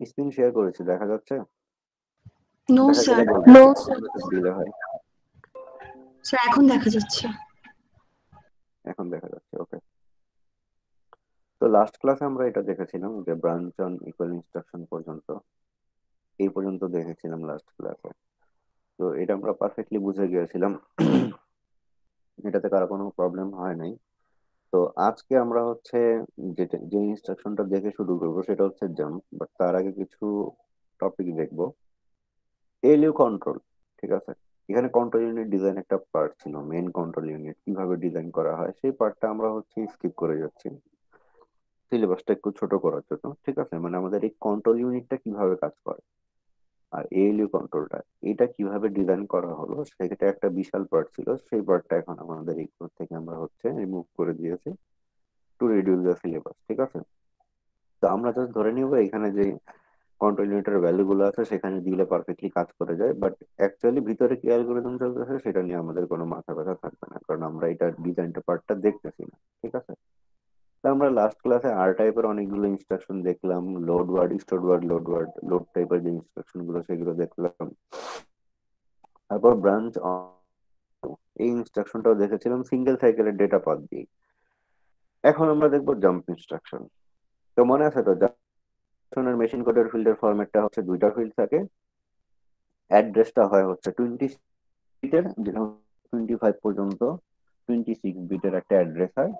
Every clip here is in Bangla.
স্ক্রিন শেয়ার করেছি, দেখা যাচ্ছে? নো দেখা গেলে স্যার। বলবেন, নো একটু স্যার। দিলে হয়। স্যার এখন দেখা যাচ্ছে। এখন দেখা যাচ্ছে, ওকে। তো লাস্ট ক্লাসে আমরা এটা দেখেছিলাম যে ব্রাঞ্চ অন ইকুয়াল ইনস্ট্রাকশন পর্যন্ত, এই পর্যন্ত দেখেছিলাম লাস্ট ক্লাসে। তো এটা আমরা পারফেক্টলি বুঝে গিয়েছিলাম, এটাতে কারো কোনো প্রবলেম হয় নাই। তো আজকে আমরা হচ্ছে যেটা যে ইনস্ট্রাকশনটা দেখে শুরু করবো সেটা হচ্ছে জাম্প, বাট তার আগে কিছু টপিক দেখবো। এলইউ কন্ট্রোল, ঠিক আছে। এখানে কন্ট্রোল ইউনিট ডিজাইন একটা পার্ট ছিল, মেইন কন্ট্রোল ইউনিট কিভাবে ডিজাইন করা হয় সেই পার্টটা আমরা হচ্ছে স্কিপ করে যাচ্ছি সিলেবাসটা একটু ছোট করার জন্য, ঠিক আছে। মানে আমাদের এই কন্ট্রোল ইউনিটটা কিভাবে কাজ করে আর এএলইউ কন্ট্রোলটা এটা কিভাবে ডিজাইন করা হলো সেটা একটা বিশাল পার্ট ছিল, সেই পার্টটা এখন আমাদের এই কোর্স থেকে আমরা হচ্ছে রিমুভ করে দিয়েছি টু রিডিউস দ্য সিলেবাস, ঠিক আছে। তো আমরা জাস্ট ধরে নিব এখানে যে কন্ট্রোল ইউনিটের ভ্যালু গুলো আছে সেখানে দিলে পারফেক্টলি কাজ করে যায়, বাট অ্যাকচুয়ালি ভিতরে কি অ্যালগোরিদম চলতেছে সেটা নিয়ে আমাদের কোনো মাথা ব্যথা থাকবে না, কারণ আমরা এটা ডিজাইনটা পার্টটা দেখতেছি না, ঠিক আছে। তো আমরা লাস্ট ক্লাসে আর টাইপের অনেকগুলো ইনস্ট্রাকশন দেখলাম, load word, store word, load word, load টাইপের যে ইনস্ট্রাকশন গুলো সেগুলো দেখলাম। তারপর ব্রাঞ্চ এই ইনস্ট্রাকশনটাও দেখেছিলাম সিঙ্গেল সাইকেলের ডেটা পাথ দিয়ে। এখন আমরা দেখবো জাম্প ইনস্ট্রাকশন। তো মনে আছে তো, জাম্প মেশিন কোডের ফিল্ডের ফরম্যাটটা হচ্ছে দুইটা ফিল্ড থাকে। অ্যাড্রেসটা হয় হচ্ছে 20 বিটের, যেটা 25 পর্যন্ত 26 বিটের একটা অ্যাড্রেস হয়।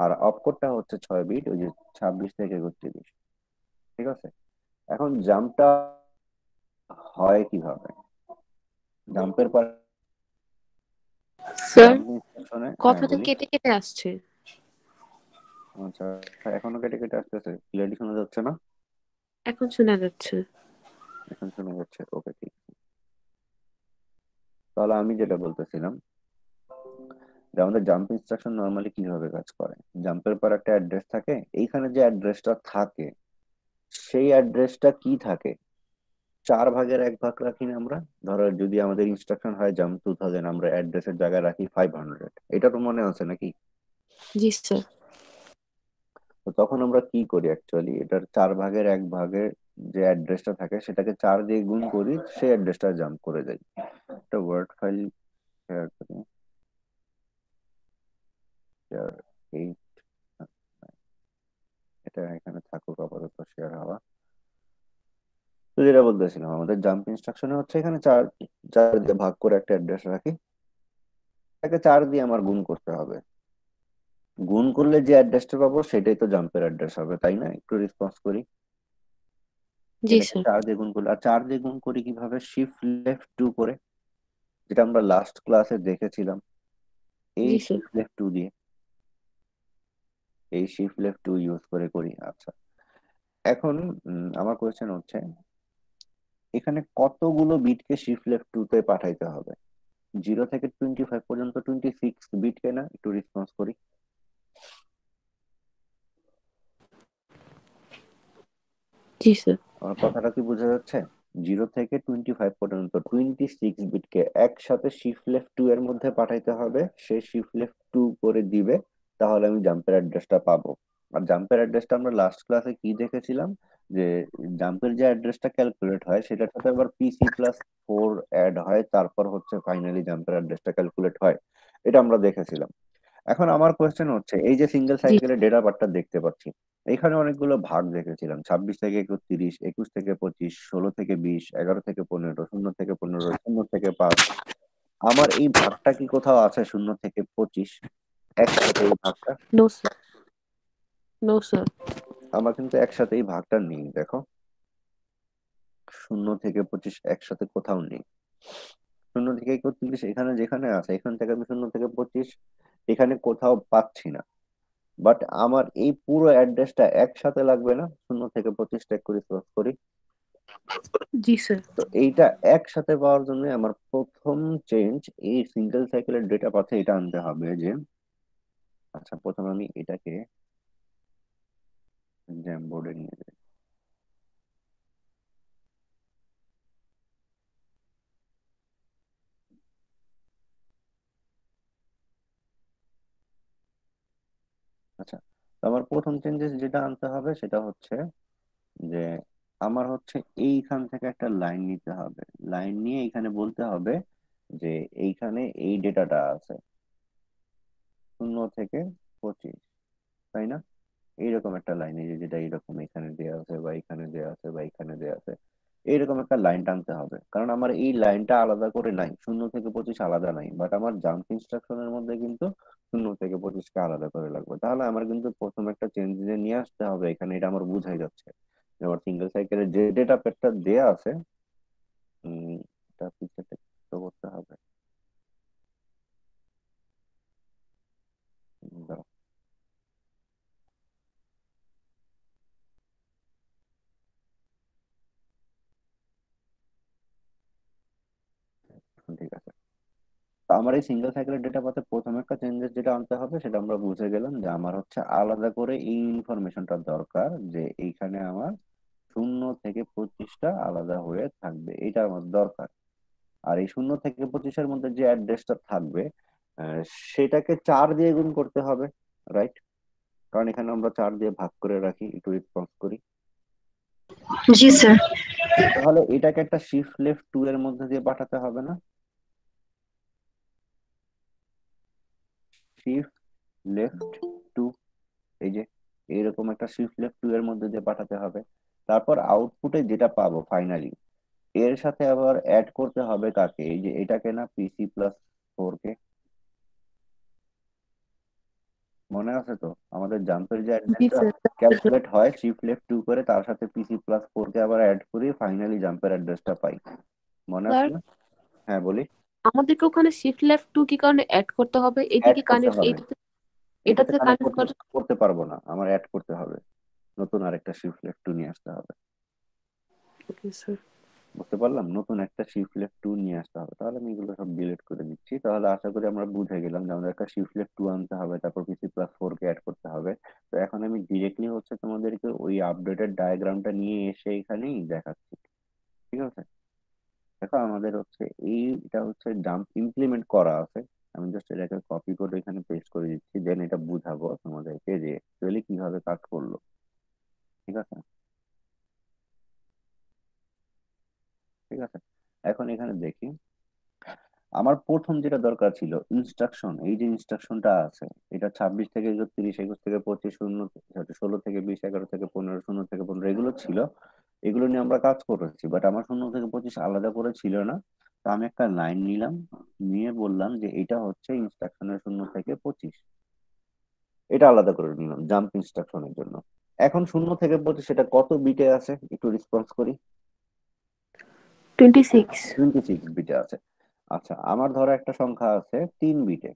আর অপকোডটা হচ্ছে 6 বিট, ওই যে 26 থেকে 32, ঠিক আছে। এখন জাম্পটা হয় কিভাবে, জাম্পের পর স্যার, জাম্প ইনস্ট্রাকশনে, হ্যাঁ কথাটা বলি। কেটে কেটে আসছে। আচ্ছা, এখনো কেটে কেটে আসতেছে, ক্লিয়ারলি শোনা যাচ্ছে না? এখন শোনা যাচ্ছে। এখন শোনা যাচ্ছে, ওকে ঠিক। তাহলে আমি যেটা বলতেছিলাম যে আমাদের জাম্প ইনস্ট্রাকশন নর্মালি কিভাবে কাজ করে, জাম্পের পর একটা অ্যাড্রেস থাকে, এইখানে যে অ্যাড্রেসটা থাকে সেই অ্যাড্রেসটা কি থাকে, 4 ভাগের 1 ভাগ রাখি না আমরা। ধরো যদি আমাদের ইনস্ট্রাকশন হয় জাম্প 2000, আমরা অ্যাড্রেসের জায়গায় রাখি 500, এটা তো মনে আছে নাকি? জি স্যার। তো তখন আমরা কি করি অ্যাকচুয়ালি, এটার 4 ভাগের 1 ভাগের যে অ্যাড্রেসটা থাকে সেটাকে 4 দিয়ে গুণ করি, সেই অ্যাড্রেসটা জাম্প করে দেয়। একটা ওয়ার্ড ফাইল শেয়ার করি, শেয়ার এই, এটা এখানে থাকুক আপাতত শেয়ার হওয়া। তো যেটা বলতেছিলাম, আমাদের জাম্প ইনস্ট্রাকশনে হচ্ছে এখানে চার, 4 দিয়ে ভাগ করে একটা অ্যাড্রেস রাখি, তাকে 4 দিয়ে আমার গুণ করতে হবে। গুণ করলে যে অ্যাড্রেসটা পাবো সেটাই তো জাম্পের অ্যাড্রেস হবে, তাই না? একটু রেসপন্স করি। জি এটাকে স্যার। 4 দিয়ে গুণ করলে, আর 4 দিয়ে গুণ করি কিভাবে, শিফট লেফট 2 করে, যেটা আমরা লাস্ট ক্লাসে দেখেছিলাম। এই জি স্যার। শিফট লেফট 2 দিয়ে, এই শিফট লেফট 2 ইউজ করে করি, আচ্ছা। এখন আমার কোয়েশ্চেন হচ্ছে এখানে কতগুলো বিটকে শিফট লেফট 2 তে পাঠাইতে হবে? 0 থেকে 25 পর্যন্ত 26 বিটকে না? একটু রেসপন্স করি। জি স্যার। আমার কথাটা কি বোঝা যাচ্ছে? 0 থেকে 25 পর্যন্ত 26 বিটকে একসাথে শিফট লেফট 2 এর মধ্যে পাঠাইতে হবে, সে শিফট লেফট 2 করে দিবে, তাহলে আমি জাম্পের অ্যাড্রেসটা পাবো। আর জাম্পের অ্যাড্রেসটা আমরা লাস্ট ক্লাসে কি দেখেছিলাম, যে জাম্পের যে অ্যাড্রেসটা ক্যালকুলেট হয় সেটার সাথে আবার PC+4 অ্যাড হয়, তারপর হচ্ছে ফাইনালি জাম্পের অ্যাড্রেসটা ক্যালকুলেট হয়, এটা আমরা দেখেছিলাম। এখন আমার কোয়েশ্চেন হচ্ছে এই যে সিঙ্গেল জি সাইকেলের ডেটা পার্টটা দেখতে পাচ্ছি, এখানে অনেকগুলো ভাগ দেখেছিলাম, 26 থেকে 31, 21 থেকে 25, 16 থেকে 20, 11 থেকে 15, 0 থেকে 15, 0 থেকে 5। আমার এই ভাগটা কি কোথাও আছে 0 থেকে 25 একসাথে এই ভাগটা? No sir. No sir. আমার কিন্তু একসাথে এই ভাগটা নেই, দেখো, 0 থেকে 25 একসাথে কোথাও নেই। 0 থেকে 31 এখানে যেখানে আছে, এখান থেকে আমি 0 থেকে 25 এখানে কোথাও পাচ্ছি না। বাট আমার এই পুরো অ্যাড্রেসটা একসাথে লাগবে না, 0 থেকে 25 করে ক্রস করি। জি স্যার। তো এইটা একসাথে পাওয়ার জন্য আমার প্রথম চেঞ্জ এই সিঙ্গেল সাইকেলের ডেটা পাথে এটা আনতে হবে যে, আচ্ছা প্রথমে আমি এটাকে জ্যাম বোর্ডে নিয়ে যাই। আচ্ছা, তো আমার প্রথম চেঞ্জেস যেটা আনতে হবে সেটা হচ্ছে যে আমার হচ্ছে এইখান থেকে একটা লাইন নিতে হবে। লাইন নিয়ে এখানে বলতে হবে যে এইখানে এই ডেটাটা আছে 0 থেকে 25, তাই না? এইরকম একটা লাইন, এই যে যেটা এইরকম এখানে দেওয়া আছে বা এখানে দেওয়া আছে বা এখানে দেওয়া আছে, এইরকম একটা লাইন টানতে হবে। কারণ আমার এই লাইনটা আলাদা করে নাই, 0 থেকে 25 আলাদা নাই, বাট আমার জাম্প ইনস্ট্রাকশনের মধ্যে কিন্তু 0 থেকে 25কে আলাদা করে লাগবে। তাহলে আমার কিন্তু প্রথম একটা চেঞ্জ নিয়ে আসতে হবে এখানে, এটা আমার বোঝাই যাচ্ছে যে আমার সিঙ্গেল সাইকেলের যে ডেটা প্যাডটা দেয়া আছে, এটা পিকচারটা করতে হবে। দাঁড়াও, ঠিক আছে। তো আমার এই সিঙ্গেল সাইকেলের ডেটা পাতে প্রথম একটা চেঞ্জেস যেটা আনতে হবে সেটা আমরা বুঝে গেলাম, যে আমার হচ্ছে আলাদা করে এই ইনফরমেশনটা দরকার, যে এইখানে আমার 0 থেকে 25টা আলাদা হয়ে থাকবে, এটা আমার দরকার। আর এই 0 থেকে 25-এর মধ্যে যে অ্যাড্রেসটা থাকবে, আহ, সেটাকে 4 দিয়ে গুণ করতে হবে, রাইট? কারণ এখানে আমরা 4 দিয়ে ভাগ করে রাখি, একটু রেসপন্স করি। জি স্যার। তাহলে এটাকে একটা শিফট লেফট 2 এর মধ্যে দিয়ে পাঠাতে হবে না? শিফট লেফট 2, এই যে এইরকম একটা শিফট লেফট 2 এর মধ্যে দিয়ে পাঠাতে হবে। তারপর আউটপুটে যেটা পাবো ফাইনালি, এর সাথে আবার অ্যাড করতে হবে কাকে? এই যে এটাকে না, PC+4 কে। মনে আছে তো আমাদের জাম্পের যে জি অ্যাড্রেসটা স্যার। ক্যালকুলেট হয় শিফট লেফট 2 করে, তার সাথে PC+4 কে আবার অ্যাড করি, ফাইনালি জাম্পের অ্যাড্রেসটা পাই। মনে আছে স্যার না? হ্যাঁ বলি। আমাদেরকে ওখানে শিফট লেফট টু কি কারণে অ্যাড করতে হবে? অ্যাড এদিকে করতে কানেক্ট হবে, এটাতে এটাতে এটাতে কানেক্ট কানেক্ট করতে করে। করতে পারবো না, আমার অ্যাড করতে হবে, নতুন আরেকটা শিফট লেফট 2 নিয়ে আসতে হবে। Okay sir. বুঝতে পারলাম, নতুন একটা শিফট লেফট 2 নিয়ে আসতে হবে। তাহলে আমি এগুলো সব ডিলিট করে দিচ্ছি। তাহলে আশা করি আমরা বুঝে গেলাম যে আমাদের একটা শিফট লেফট 2 আনতে হবে, তারপর PC+4 কে অ্যাড করতে হবে। তো এখন আমি ডিরেক্টলি হচ্ছে তোমাদেরকে ওই আপডেটেড ডায়াগ্রামটা নিয়ে এসে এখানেই দেখাচ্ছি, ঠিক আছে? দেখো আমাদের হচ্ছে এইটা হচ্ছে জাম্প ইমপ্লিমেন্ট করা আছে। আমি জাস্ট এটাকে কপি করে এখানে পেস্ট করে দিচ্ছি, দেন এটা বুঝাবো তোমাদেরকে যে অ্যাকচুয়ালি কিভাবে কাজ করলো, ঠিক আছে? ঠিক আছে, এখন এখানে দেখি আমার প্রথম যেটা দরকার ছিল ইনস্ট্রাকশন। এই যে ইনস্ট্রাকশনটা আছে, এটা 26 থেকে 31, 21 থেকে 25, 16 থেকে 20, 11 থেকে 15, 0 থেকে 15, এগুলো ছিল। এগুলো নিয়ে আমরা কাজ করেছি, বাট আমার 0 থেকে 25 আলাদা করে ছিল না। তো আমি একটা লাইন নিলাম, নিয়ে বললাম যে এটা হচ্ছে ইনস্ট্রাকশনের 0 থেকে 25, এটা আলাদা করে নিলাম জাম্প ইনস্ট্রাকশনের জন্য। এখন 0 থেকে 25 সেটা কত বিটে আছে একটু রেসপন্স করি। 26। 26 বিটে আছে। আচ্ছা, আমার ধরো একটা সংখ্যা আছে 3 বিটে,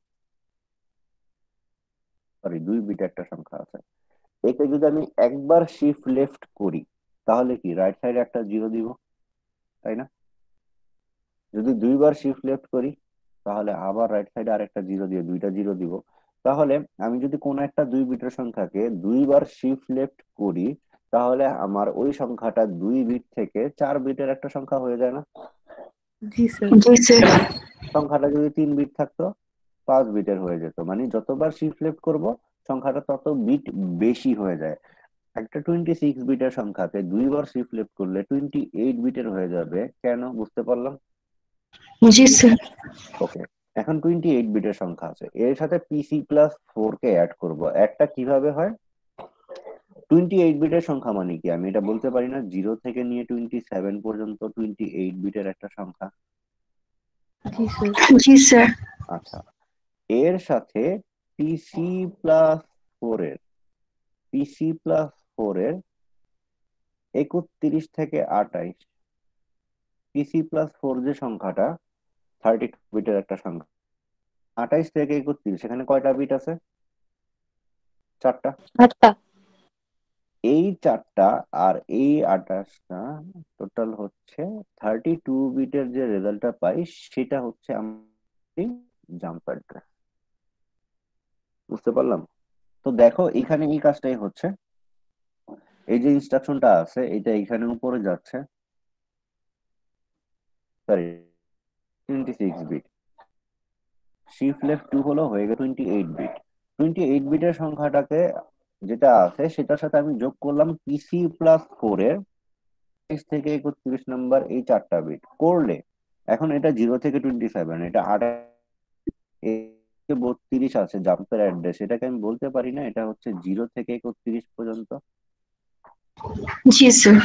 সরি 2 বিটে একটা সংখ্যা আছে। একে যদি আমি একবার শিফট লেফট করি, তাহলে কি রাইট সাইডে একটা জিরো দিব, তাই না? যদি 2বার শিফট লেফট করি, তাহলে আবার রাইট সাইডে আরেকটা জিরো দিয়ে 2টা জিরো দিব। তাহলে আমি যদি কোনো একটা 2 বিটের সংখ্যাকে 2বার শিফট লেফট করি, তাহলে আমার ওই সংখ্যাটা 2 বিট থেকে 4 বিটের একটা সংখ্যা হয়ে যায় না? জি স্যার। জি স্যার। সংখ্যাটা যদি 3 বিট থাকতো 5 বিটের হয়ে যেত, মানে যতবার শিফট লেফট করব সংখ্যাটা তত বিট বেশি হয়ে যায়। একটা 26 বিটের সংখ্যাকে 2বার শিফট লেফট করলে 28 বিটের হয়ে যাবে, কেন? বুঝতে পারলাম। জি স্যার। ওকে, এখন 28 বিটের সংখ্যা আছে, এর সাথে PC+4 কে অ্যাড করব। একটা কিভাবে হয়? 28 বিটের সংখ্যা মানে কি, আমি এটা বলতে পারি না 0 থেকে নিয়ে 27 পর্যন্ত 28 বিটের একটা সংখ্যা? জি স্যার। জি স্যার। আচ্ছা, এর সাথে PC+4 এর PC+4 এর 31 থেকে 28, PC+4 যে সংখ্যাটা 32 বিটের একটা সংখ্যা, 28 থেকে 31 সেখানে কয়টা বিট আছে? 4টা। আটটা। এই 4টা আর এই 28টা, টোটাল হচ্ছে 32 বিটের যে রেজাল্টটা পাই সেটা হচ্ছে আমি জাম্প অ্যাড্রেস। বুঝতে পারলাম? তো দেখো এখানে এই কাজটাই হচ্ছে, এই যে ইনস্ট্রাকশনটা আছে এটা এখানে উপরে যাচ্ছে, সরি 26 বিট, শিফট লেফট 2 হলো হয়ে গেল 28 বিট। 28 বিটের সংখ্যাটাকে যেটা আছে সেটার সাথে আমি যোগ করলাম PC+4 এর থেকে 31 নাম্বার এই 4টা বিট করলে এখন এটা 0 থেকে 27, এটা 32 আছে জাম্পের অ্যাড্রেস, এটাকে আমি বলতে পারি না এটা হচ্ছে 0 থেকে 31 পর্যন্ত। জি স্যার।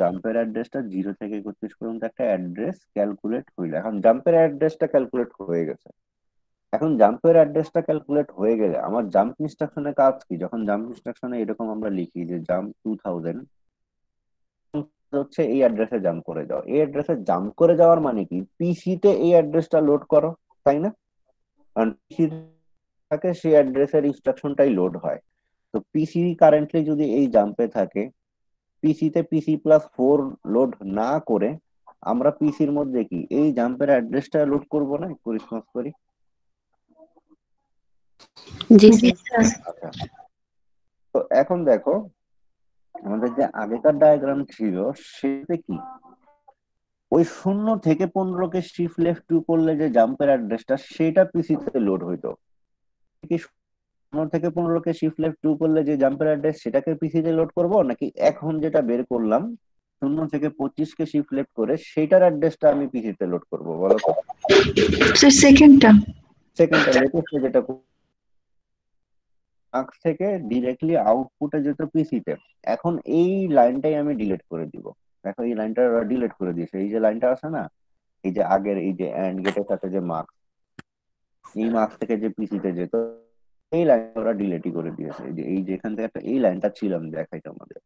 জাম্পের অ্যাড্রেসটা 0 থেকে 31 পর্যন্ত একটা অ্যাড্রেস ক্যালকুলেট হইলো। এখন জাম্পের অ্যাড্রেসটা ক্যালকুলেট হয়ে গেছে। এখন জাম্পের অ্যাড্রেসটা ক্যালকুলেট হয়ে গেলে আমার জাম্প ইনস্ট্রাকশনের কাজ কি? যখন জাম্প ইনস্ট্রাকশনে এরকম আমরা লিখি যে জাম্প 2000 হচ্ছে এই অ্যাড্রেসে জাম্প করে যাও, এই অ্যাড্রেসে জাম্প করে যাওয়ার মানে কি পিসিতে এই অ্যাড্রেসটা লোড করো, তাই না? কারণ পিসি থাকে সেই অ্যাড্রেসের ইনস্ট্রাকশনটাই লোড হয়। তো পিসি কারেন্টলি যদি এই জাম্পে থাকে, পিসিতে PC+4 লোড না করে আমরা পিসির মধ্যে কি এই জাম্পের অ্যাড্রেসটা লোড করব না? একটু রেসপন্স করি। জি জি স্যার। স্যার। আচ্ছা, তো এখন দেখো আমাদের যে আগেকার ডায়াগ্রাম ছিল সেটা কি ওই 0 থেকে 15কে শিফট লেফট 2 করলে যে জাম্পের অ্যাড্রেসটা সেটা পিসিতে লোড হইতো, কি 0 থেকে 15কে শিফট লেফট 2 করলে যে জাম্পের অ্যাড্রেস সেটাকে পিসিতে লোড করব, নাকি এখন যেটা বের করলাম 0 থেকে 25কে শিফট লেফট করে সেটার অ্যাড্রেসটা আমি পিসিতে লোড করব বলো তো? স্যার সেকেন্ডটা। সেকেন্ডটা লেটেস্ট যেটা মার্কস থেকে ডিরেক্টলি আউটপুটে যেত পিসিতে। এখন এই লাইনটাই আমি ডিলিট করে দিব। দেখো এই লাইনটা ডিলিট করে দিয়েছে, এই যে লাইনটা আছে না, এই যে আগের এই যে এন্ড গেটের সাথে যে মার্কস, এই মার্কস থেকে যে পিসিতে যেত এই লাইনটা ওরা ডিলিটই করে দিয়েছে। এই যে এখান থেকে একটা এই লাইনটা ছিল, আমি দেখাই তোমাদের,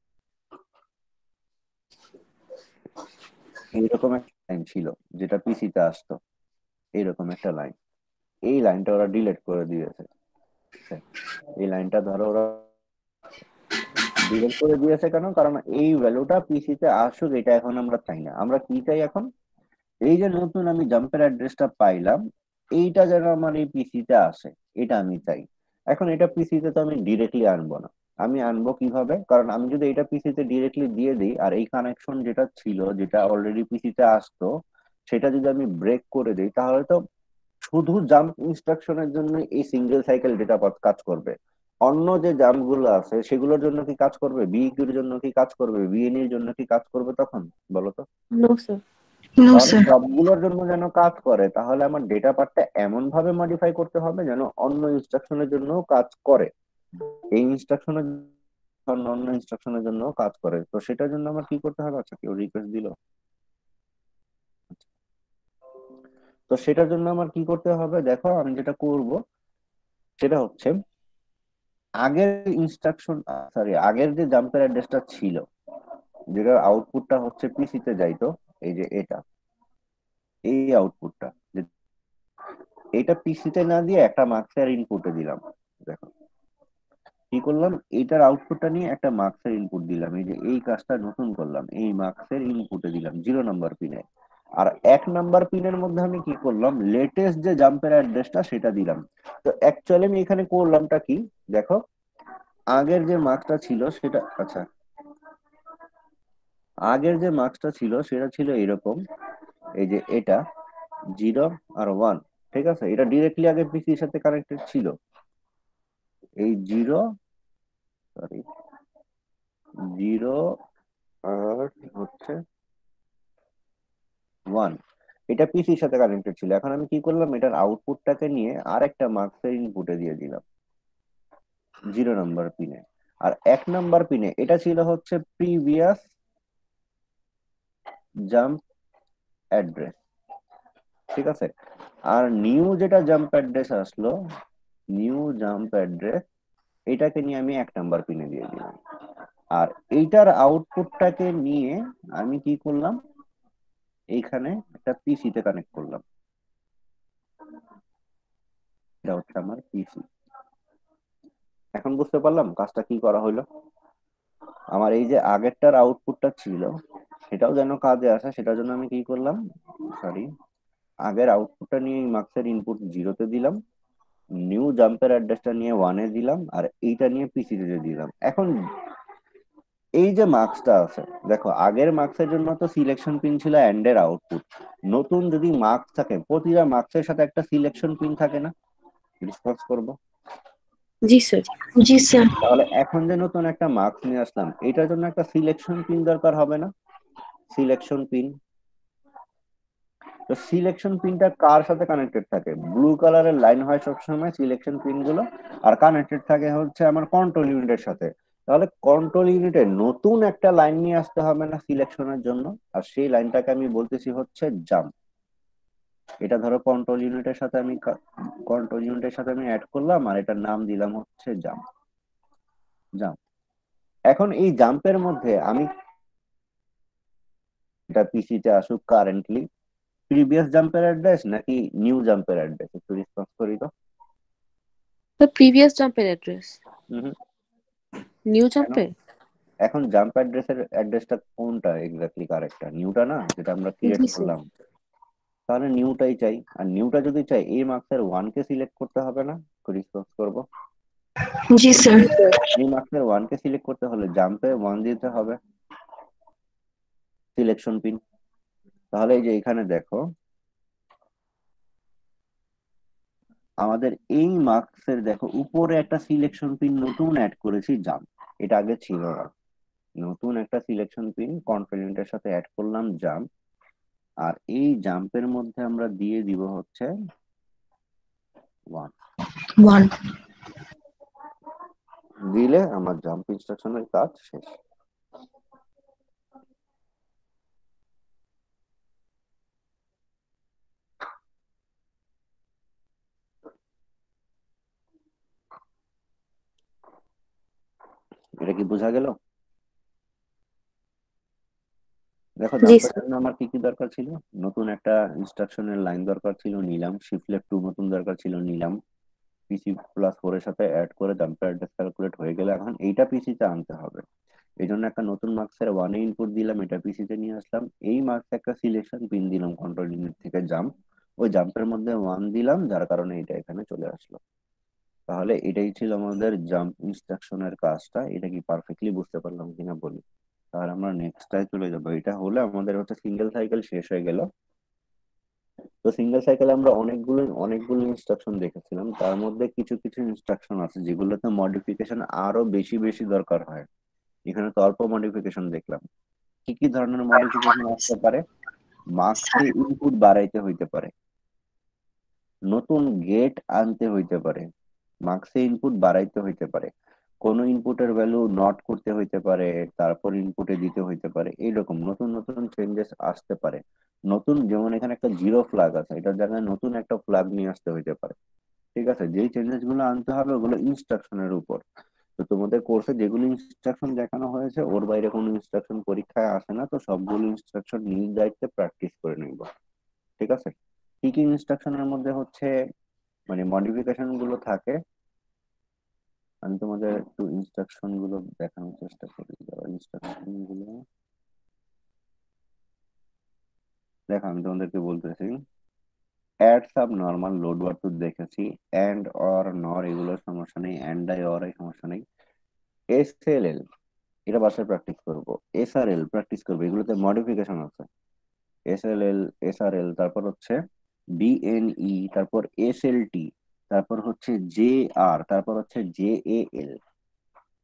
এইরকম একটা লাইন ছিল যেটা পিসিতে আসতো, এইরকম একটা লাইন, এই লাইনটা ওরা ডিলিট করে দিয়েছে। এই লাইনটা ধরো ওরা ডিলিট করে দিয়েছে কেন? কারণ এই ভ্যালুটা পিসিতে আসুক এটা এখন আমরা চাই না। আমরা কি চাই এখন? এই যে নতুন আমি জাম্পের অ্যাড্রেসটা পাইলাম এইটা যেন আমার এই পিসিতে আসে, এটা আমি চাই। এখন এটা পিসিতে তো আমি ডিরেক্টলি আনবো না। আমি আনবো কিভাবে? কারণ আমি যদি এটা পিসিতে ডিরেক্টলি দিয়ে দিই আর এই কানেকশন যেটা ছিল যেটা অলরেডি পিসিতে আসতো সেটা যদি আমি ব্রেক করে দিই তাহলে তো শুধু জাম্প ইনস্ট্রাকশনের জন্য এই সিঙ্গেল সাইকেল ডেটা পাথ কাজ করবে। অন্য যে জাম্প গুলো আছে সেগুলোর জন্য কি কাজ করবে? বিইকিউর জন্য কি কাজ করবে? বিএনএর জন্য কি কাজ করবে তখন বলো তো? No sir. নো তাহলে স্যার। সবগুলোর জন্য যেন কাজ করে তাহলে আমার ডেটা পার্টটা এমন ভাবে মডিফাই করতে হবে যেন অন্য ইনস্ট্রাকশনের জন্য কাজ করে, এই ইনস্ট্রাকশনের অন্য ইনস্ট্রাকশনের জন্য কাজ করে। তো সেটার জন্য আমার কি করতে হবে? আচ্ছা কেউ রিকোয়েস্ট দিল, তো সেটার জন্য আমার কি করতে হবে দেখো আমি যেটা করব সেটা হচ্ছে আগের ইনস্ট্রাকশন, সরি আগের যে জাম্পের অ্যাড্রেসটা ছিল যেটার আউটপুটটা হচ্ছে পিসিতে যাইতো, এই যে এটা এই আউটপুটটা এটা পিসিতে না দিয়ে একটা মার্কসের ইনপুটে দিলাম। দেখো কি করলাম, এইটার আউটপুটটা নিয়ে একটা মার্কসের ইনপুট দিলাম, এই যে এই কাজটা নতুন করলাম, এই মার্কসের ইনপুটে দিলাম 0 নাম্বার পিনে। আর 1 নাম্বার পিনের মধ্যে আমি কি করলাম লেটেস্ট যে জাম্পের অ্যাড্রেসটা সেটা দিলাম। তো অ্যাকচুয়ালি আমি এখানে করলামটা কি দেখো, আগের যে মার্কসটা ছিল সেটা, আচ্ছা আগের যে মার্কসটা ছিল সেটা ছিল এরকম, এই যে এটা 0 আর 1, ঠিক আছে? এটা ডিরেক্টলি আগে পিসির সাথে কানেক্টেড ছিল, এই 0, সরি 0 আর হচ্ছে 1, এটা পিসির সাথে কানেক্টেড ছিল। এখন আমি কি করলাম এটার আউটপুটটাকে নিয়ে আর একটা মার্কসের ইনপুটে দিয়ে দিলাম 0 নাম্বার পিনে। আর 1 নাম্বার পিনে এটা ছিল হচ্ছে প্রিভিয়াস জাম্প অ্যাড্রেস, ঠিক আছে? আর নিউ যেটা জাম্প অ্যাড্রেস আসলো, নিউ জাম্প অ্যাড্রেস এটাকে নিয়ে আমি 1 নাম্বার পিনে দিয়ে দিলাম। আর এইটার আউটপুটটাকে নিয়ে আমি কি করলাম এইখানে একটা পিসিতে কানেক্ট করলাম, এটা হচ্ছে আমার পিসি। এখন বুঝতে পারলাম কাজটা কি করা হলো। আমার এই যে আগেরটার আউটপুটটা ছিল সেটাও যেন কাজে আসে সেটার জন্য আমি কি করলাম, সরি আগের আউটপুটটা নিয়ে মার্কসের ইনপুট 0-তে দিলাম, নিউ জাম্পের অ্যাড্রেসটা নিয়ে 1-এ দিলাম, আর এইটা নিয়ে পিসিতে দিলাম। এখন এই যে মার্কসটা আছে দেখো আগের মার্কসের জন্য তো সিলেকশন পিন ছিল এন্ড এর আউটপুট, নতুন যদি মার্কস থাকে প্রতিটা মার্কসের সাথে একটা সিলেকশন পিন থাকে না? রেসপন্স করবো। জি স্যার। জি স্যার। তাহলে এখন যে নতুন একটা মার্কস নিয়ে আসলাম এটার জন্য একটা সিলেকশন পিন দরকার হবে না? Selection pin. তো সিলেকশন পিনটা কার সাথে কানেক্টেড থাকে? ব্লু কালারের লাইন হয় সবসময় সিলেকশন পিন গুলো, আর কানেক্টেড থাকে হচ্ছে আমার কন্ট্রোল ইউনিটের সাথে। তাহলে কন্ট্রোল ইউনিটে নতুন একটা লাইন নিয়ে আসতে হবে না সিলেকশনের জন্য? আর সেই লাইনটাকে আমি বলতেছি হচ্ছে জাম্প। এটা ধরো কন্ট্রোল ইউনিটের সাথে আমি অ্যাড করলাম, আর এটার নাম দিলাম হচ্ছে জাম্প। জাম্প। এখন এই জাম্পের মধ্যে আমি, এটা পিসিতে আসুক কারেন্টলি, প্রিভিয়াস জাম্পের অ্যাড্রেস নাকি নিউ জাম্পের অ্যাড্রেস, একটু রেসপন্স করি তো। তো প্রিভিয়াস জাম্পের অ্যাড্রেস, হুম। নিউ কেন? জাম্পের। এখন জাম্প অ্যাড্রেসটা কোনটা এক্স্যাক্টলি কারেক্টটা? নিউটা না, যেটা আমরা ক্রিয়েট জি স্যার। করলাম? তাহলে নিউটাই চাই। আর নিউটা যদি চাই, এই মার্কসের ওয়ান কে সিলেক্ট করতে হবে না? রিসপন্স করবো। জি স্যার। জি স্যার। এই মার্কসের ওয়ান কে সিলেক্ট করতে হলে জাম্পে ওয়ান দিতে হবে, সিলেকশন পিন। তাহলে এই যে এখানে দেখো, আমাদের এই মার্কসের দেখো উপরে একটা সিলেকশন পিন নতুন অ্যাড করেছি, জাম্প। এটা আগে ছিল না। নতুন একটা সিলেকশন পিন কনফিডেন্টের সাথে অ্যাড করলাম, জাম্প। আর এই জাম্পের মধ্যে আমরা দিয়ে দিব হচ্ছে ওয়ান। 1. দিলে আমার জাম্প ইনস্ট্রাকশনের কাজ শেষ। এটা কি বোঝা গেল? দেখো জি জাম্পের স্যার। জন্য আমার কি কি দরকার ছিল? নতুন একটা ইনস্ট্রাকশনের লাইন দরকার ছিল, নিলাম। শিফট লেফট টু নতুন দরকার ছিল, নিলাম। PC+4 এর সাথে অ্যাড করে জাম্পের অ্যাড্রেস ক্যালকুলেট হয়ে গেলে এখন এইটা পিসিতে আনতে হবে। এই জন্য একটা নতুন মার্কসের ওয়ানে ইনপুট দিলাম, এটা পিসিতে নিয়ে আসলাম। এই মার্কস একটা সিলেকশন পিন দিলাম কন্ট্রোল ইউনিট থেকে, জাম্প। ওই জাম্পের মধ্যে ওয়ান দিলাম, যার কারণে এটা এখানে চলে আসলো। তাহলে এটাই ছিল আমাদের জাম্প ইনস্ট্রাকশনের কাজটা। এটা কি পারফেক্টলি বুঝতে পারলাম কিনা বলি? তাহলে আমরা নেক্সটটায় চলে যাবো। এটা হলে আমাদের হচ্ছে সিঙ্গেল সাইকেল শেষ হয়ে গেল। তো সিঙ্গেল সাইকেলে আমরা অনেকগুলো অনেকগুলো ইনস্ট্রাকশন দেখেছিলাম, তার মধ্যে কিছু কিছু ইনস্ট্রাকশন আছে যেগুলোতে মডিফিকেশন আরো বেশি বেশি দরকার হয়। এখানে তো অল্প মডিফিকেশন দেখলাম। কি কি ধরনের মডিফিকেশন আসতে পারে? মার্কসে ইনপুট বাড়াইতে হইতে পারে, নতুন গেট আনতে হইতে পারে, মার্কসে ইনপুট বাড়াইতে হইতে পারে, কোন ইনপুটের ভ্যালু নট করতে হইতে পারে, তারপর ইনপুটে দিতে হইতে পারে। এইরকম নতুন নতুন চেঞ্জেস আসতে পারে। নতুন, যেমন এখানে একটা জিরো ফ্ল্যাগ আছে, এটার জায়গায় নতুন একটা ফ্ল্যাগ নিয়ে আসতে হইতে পারে। ঠিক আছে, যেই চেঞ্জেস গুলো আনতে হবে ওগুলো ইনস্ট্রাকশনের উপর। তো তোমাদের কোর্সে যেগুলো ইনস্ট্রাকশন দেখানো হয়েছে ওর বাইরে কোনো ইনস্ট্রাকশন পরীক্ষায় আসে না, তো সবগুলো ইনস্ট্রাকশন নিজ দায়িত্বে প্র্যাকটিস করে নিব। ঠিক আছে। কি কি ইনস্ট্রাকশনের মধ্যে হচ্ছে মানে মডিফিকেশন গুলো থাকে, আমি তোমাদের একটু ইনস্ট্রাকশন গুলো দেখানোর চেষ্টা করি। ইনস্ট্রাকশন গুলো দেখো, আমি তোমাদেরকে বলতেছি। Add sub normal load word তো দেখেছি, এন্ড অর নর এগুলোর সমস্যা নেই, এন্ড আই অর এই সমস্যা নেই। SLL এটা বাসায় প্র্যাকটিস করবো, SRL প্র্যাকটিস করবো, এগুলোতে মডিফিকেশন আছে। SLL, SRL, তারপর হচ্ছে BNE, তারপর SLT, তারপর হচ্ছে JR, তারপর হচ্ছে JAL।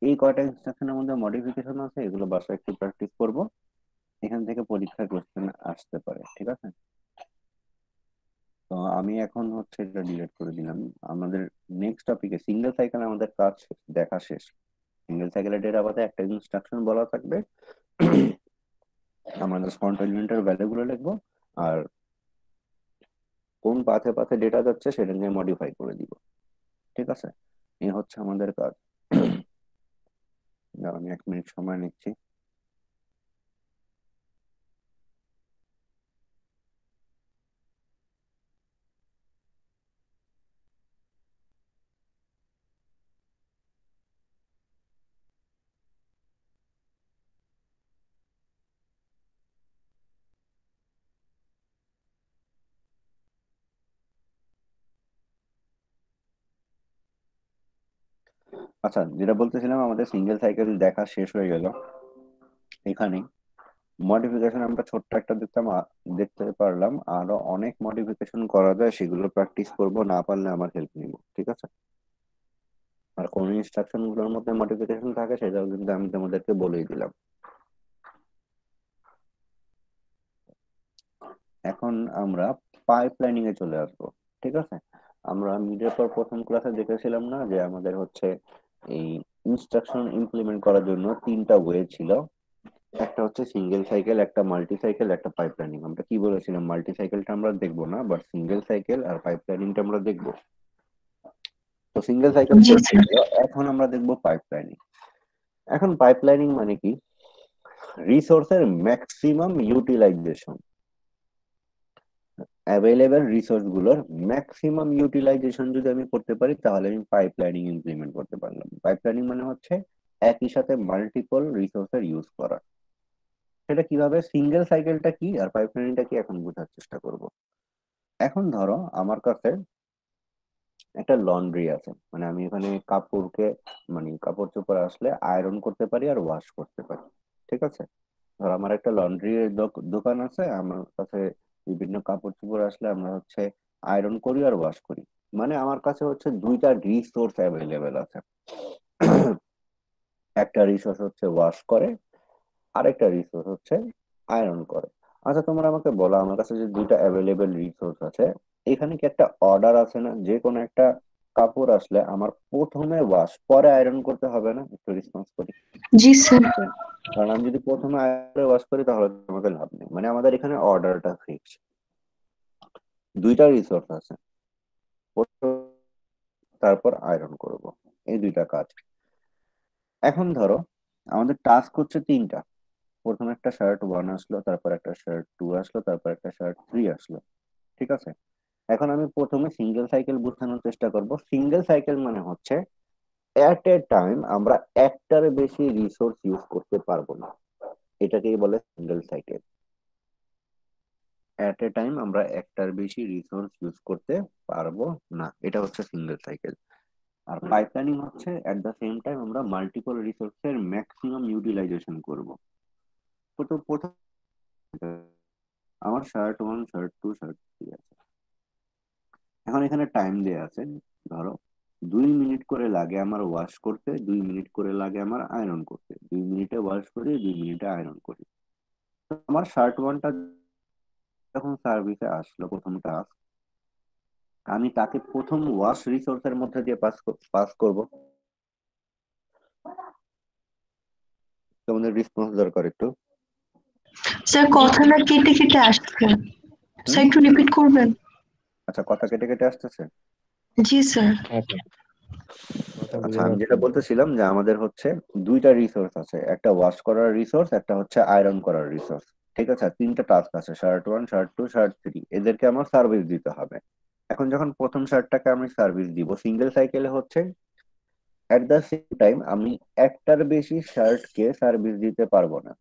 এই কয়টা ইনস্ট্রাকশনের মধ্যে মডিফিকেশন আছে, এগুলো বাসায় একটু প্র্যাকটিস করব। এখান থেকে পরীক্ষায় কোশ্চেন আসতে পারে। ঠিক আছে। তো আমি এখন হচ্ছে এটা ডিলিট করে দিলাম। আমাদের নেক্সট টপিকে সিঙ্গেল সাইকেল আমাদের কাজ দেখা শেষ। সিঙ্গেল সাইকেলের ডেটা পাতে একটা ইনস্ট্রাকশন বলা থাকবে, আমাদের কন্ট্রোল ইউনিটের ভ্যালু গুলো লিখবো, আর কোন পাথে পাথে ডেটা যাচ্ছে সেটা নিয়ে মডিফাই করে দিব। ঠিক আছে। এই হচ্ছে আমাদের কাজ। দাঁড়াও, আমি 1 মিনিট সময় নিচ্ছি। আচ্ছা, যেটা বলতেছিলাম, আমাদের সিঙ্গেল সাইকেল দেখা শেষ হয়ে গেল এখানে। মডিফিকেশন আমরা ছোট্ট একটা দেখতে পারলাম, আরো অনেক মডিফিকেশন করা যায়, সেগুলো প্র্যাকটিস করব, না পারলে আমার হেল্প নিব। ঠিক আছে। আর কোন ইনস্ট্রাকশন গুলোর মধ্যে মডিফিকেশন থাকে সেটাও কিন্তু আমি তোমাদেরকে বলেই দিলাম। এখন আমরা পাইপলাইনিং এ চলে আসবো। ঠিক আছে, আমরা মিডের পর প্রথম ক্লাসে দেখেছিলাম না যে আমাদের হচ্ছে এই ইনস্ট্রাকশন ইমপ্লিমেন্ট করার জন্য তিনটা ওয়ে ছিল। একটা হচ্ছে সিঙ্গেল সাইকেল, একটা মাল্টি সাইকেল, একটা পাইপলাইনিং। আমরা কি বলেছিলাম, মাল্টি সাইকেলটা আমরা দেখবো না, বাট সিঙ্গেল সাইকেল আর পাইপলাইনিংটা আমরা দেখবো। তো সিঙ্গেল সাইকেল জি শেষ স্যার। হয়ে গেল, এখন আমরা দেখবো পাইপলাইনিং। এখন পাইপলাইনিং মানে কি, রিসোর্সের ম্যাক্সিমাম ইউটিলাইজেশন, অ্যাভেলেবেল রিসোর্স গুলোর ম্যাক্সিমাম ইউটিলাইজেশন যদি আমি করতে পারি তাহলে আমি পাইপলাইনিং ইমপ্লিমেন্ট করতে পারলাম। পাইপলাইনিং মানে হচ্ছে একই সাথে মাল্টিপল রিসোর্সের ইউজ করা। সেটা কিভাবে, সিঙ্গেল সাইকেলটা কি আর পাইপলাইনিংটা কি এখন বোঝার চেষ্টা করব। এখন ধরো আমার কাছে একটা লন্ড্রি আছে, মানে আমি এখানে কাপড়কে, মানে কাপড় চোপড় আসলে আয়রন করতে পারি আর ওয়াশ করতে পারি। ঠিক আছে, ধর আমার একটা লন্ড্রি দোকান আছে, আমার কাছে বিভিন্ন কাপড় চোপড় আসলে আমরা হচ্ছে আয়রন করি আর ওয়াশ করি। মানে আমার কাছে হচ্ছে দুইটা রিসোর্স অ্যাভেলেবেল আছে। একটা রিসোর্স হচ্ছে ওয়াশ করে, আরেকটা রিসোর্স হচ্ছে আয়রন করে। আচ্ছা তোমরা আমাকে বলো, আমার কাছে যে দুইটা অ্যাভেলেবেল রিসোর্স আছে, এখানে কি একটা অর্ডার আছে না, যে কোনো একটা কাপড় আসলে আমার প্রথমে ওয়াশ পরে আয়রন করতে হবে না? একটু রেসপন্স করি। জি স্যার। কারণ আমি যদি প্রথমে আয়রন ওয়াশ করি তাহলে তো আমাদের লাভ নেই, মানে আমাদের এখানে অর্ডারটা ফিক্স। দুইটা রিসোর্স আছে, তারপর আয়রন করব, এই দুইটা কাজ। এখন ধরো আমাদের টাস্ক হচ্ছে তিনটা। প্রথমে একটা শার্ট 1 আসলো, তারপর একটা শার্ট 2 আসলো, তারপর একটা শার্ট 3 আসলো। ঠিক আছে, এখন আমি প্রথমে সিঙ্গেল সাইকেল বোঝানোর চেষ্টা করব। সিঙ্গেল সাইকেল মানে হচ্ছে এট এ টাইম আমরা একটার বেশি রিসোর্স ইউজ করতে পারবো না, এটাকেই বলে single cycle. At a time আমরা একটার বেশি রিসোর্স ইউজ করতে পারবো না, এটা হচ্ছে সিঙ্গেল সাইকেল। আর পাইপলাইনিং হচ্ছে এট দ্য সেম টাইম আমরা মাল্টিপল রিসোর্সের ম্যাক্সিমাম ইউটিলাইজেশন করব। তো প্রথম আমার শার্ট 1, শার্ট 2, শার্ট 3 আছে। এখন এখানে টাইম দেয়া আছে, ধরো 2 মিনিট করে লাগে আমার ওয়াশ করতে, 2 মিনিট করে লাগে আমার আয়রন করতে, 2 মিনিটে ওয়াশ করি, 2 মিনিটে আয়রন করি। তো আমার শার্ট 1টা যখন সার্ভিসে আসলো প্রথম টাস্ক, আমি তাকে প্রথম ওয়াশ রিসোর্সের মধ্যে দিয়ে পাস করব। তোমাদের রেসপন্স দরকার একটু। স্যার কথাটা কেটে কেটে আসছে, হুম, স্যার একটু রিপিট করবেন? আচ্ছা কথা কেটে কেটে আসতেছে। জি স্যার। কথা আচ্ছা বোঝা আমি যাচ্ছে যেটা না। বলতেছিলাম যে আমাদের হচ্ছে দুইটা রিসোর্স আছে, একটা ওয়াশ করার রিসোর্স, একটা হচ্ছে আয়রন করার রিসোর্স। ঠিক আছে, আর তিনটা টাস্ক আছে, শার্ট 1, শার্ট 2, শার্ট 3, এদেরকে আমার সার্ভিস দিতে হবে। এখন যখন প্রথম শার্টটাকে আমি সার্ভিস দিব সিঙ্গেল সাইকেলে হচ্ছে এট দ্য সেম টাইম আমি একটার বেশি শার্টকে সার্ভিস দিতে পারবো না।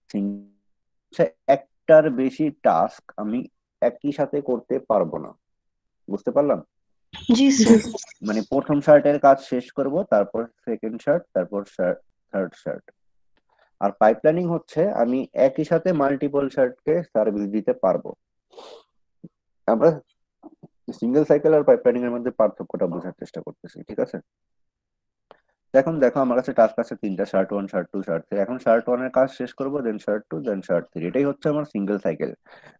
হচ্ছে একটার বেশি টাস্ক আমি একই সাথে করতে পারবো না, বুঝতে পারলাম? জি স্যার। মানে প্রথম শার্টের কাজ শেষ করব, তারপর সেকেন্ড শার্ট, তারপর থার্ড শার্ট। আর পাইপলাইনিং হচ্ছে আমি একই সাথে মাল্টিপল শার্টকে সার্ভিস দিতে পারবো। আমরা সিঙ্গেল সাইকেল আর পাইপলাইনিং এর মধ্যে পার্থক্যটা বোঝার চেষ্টা করতেছি। ঠিক আছে, এখন দেখো আমার কাছে টাস্ক আছে তিনটা, শার্ট 1, শার্ট 2, শার্ট 3। এখন শার্ট 1 এর কাজ শেষ করবো, দেন শার্ট 2, দেন শার্ট 3। এটাই হচ্ছে আমার সিঙ্গেল সাইকেল,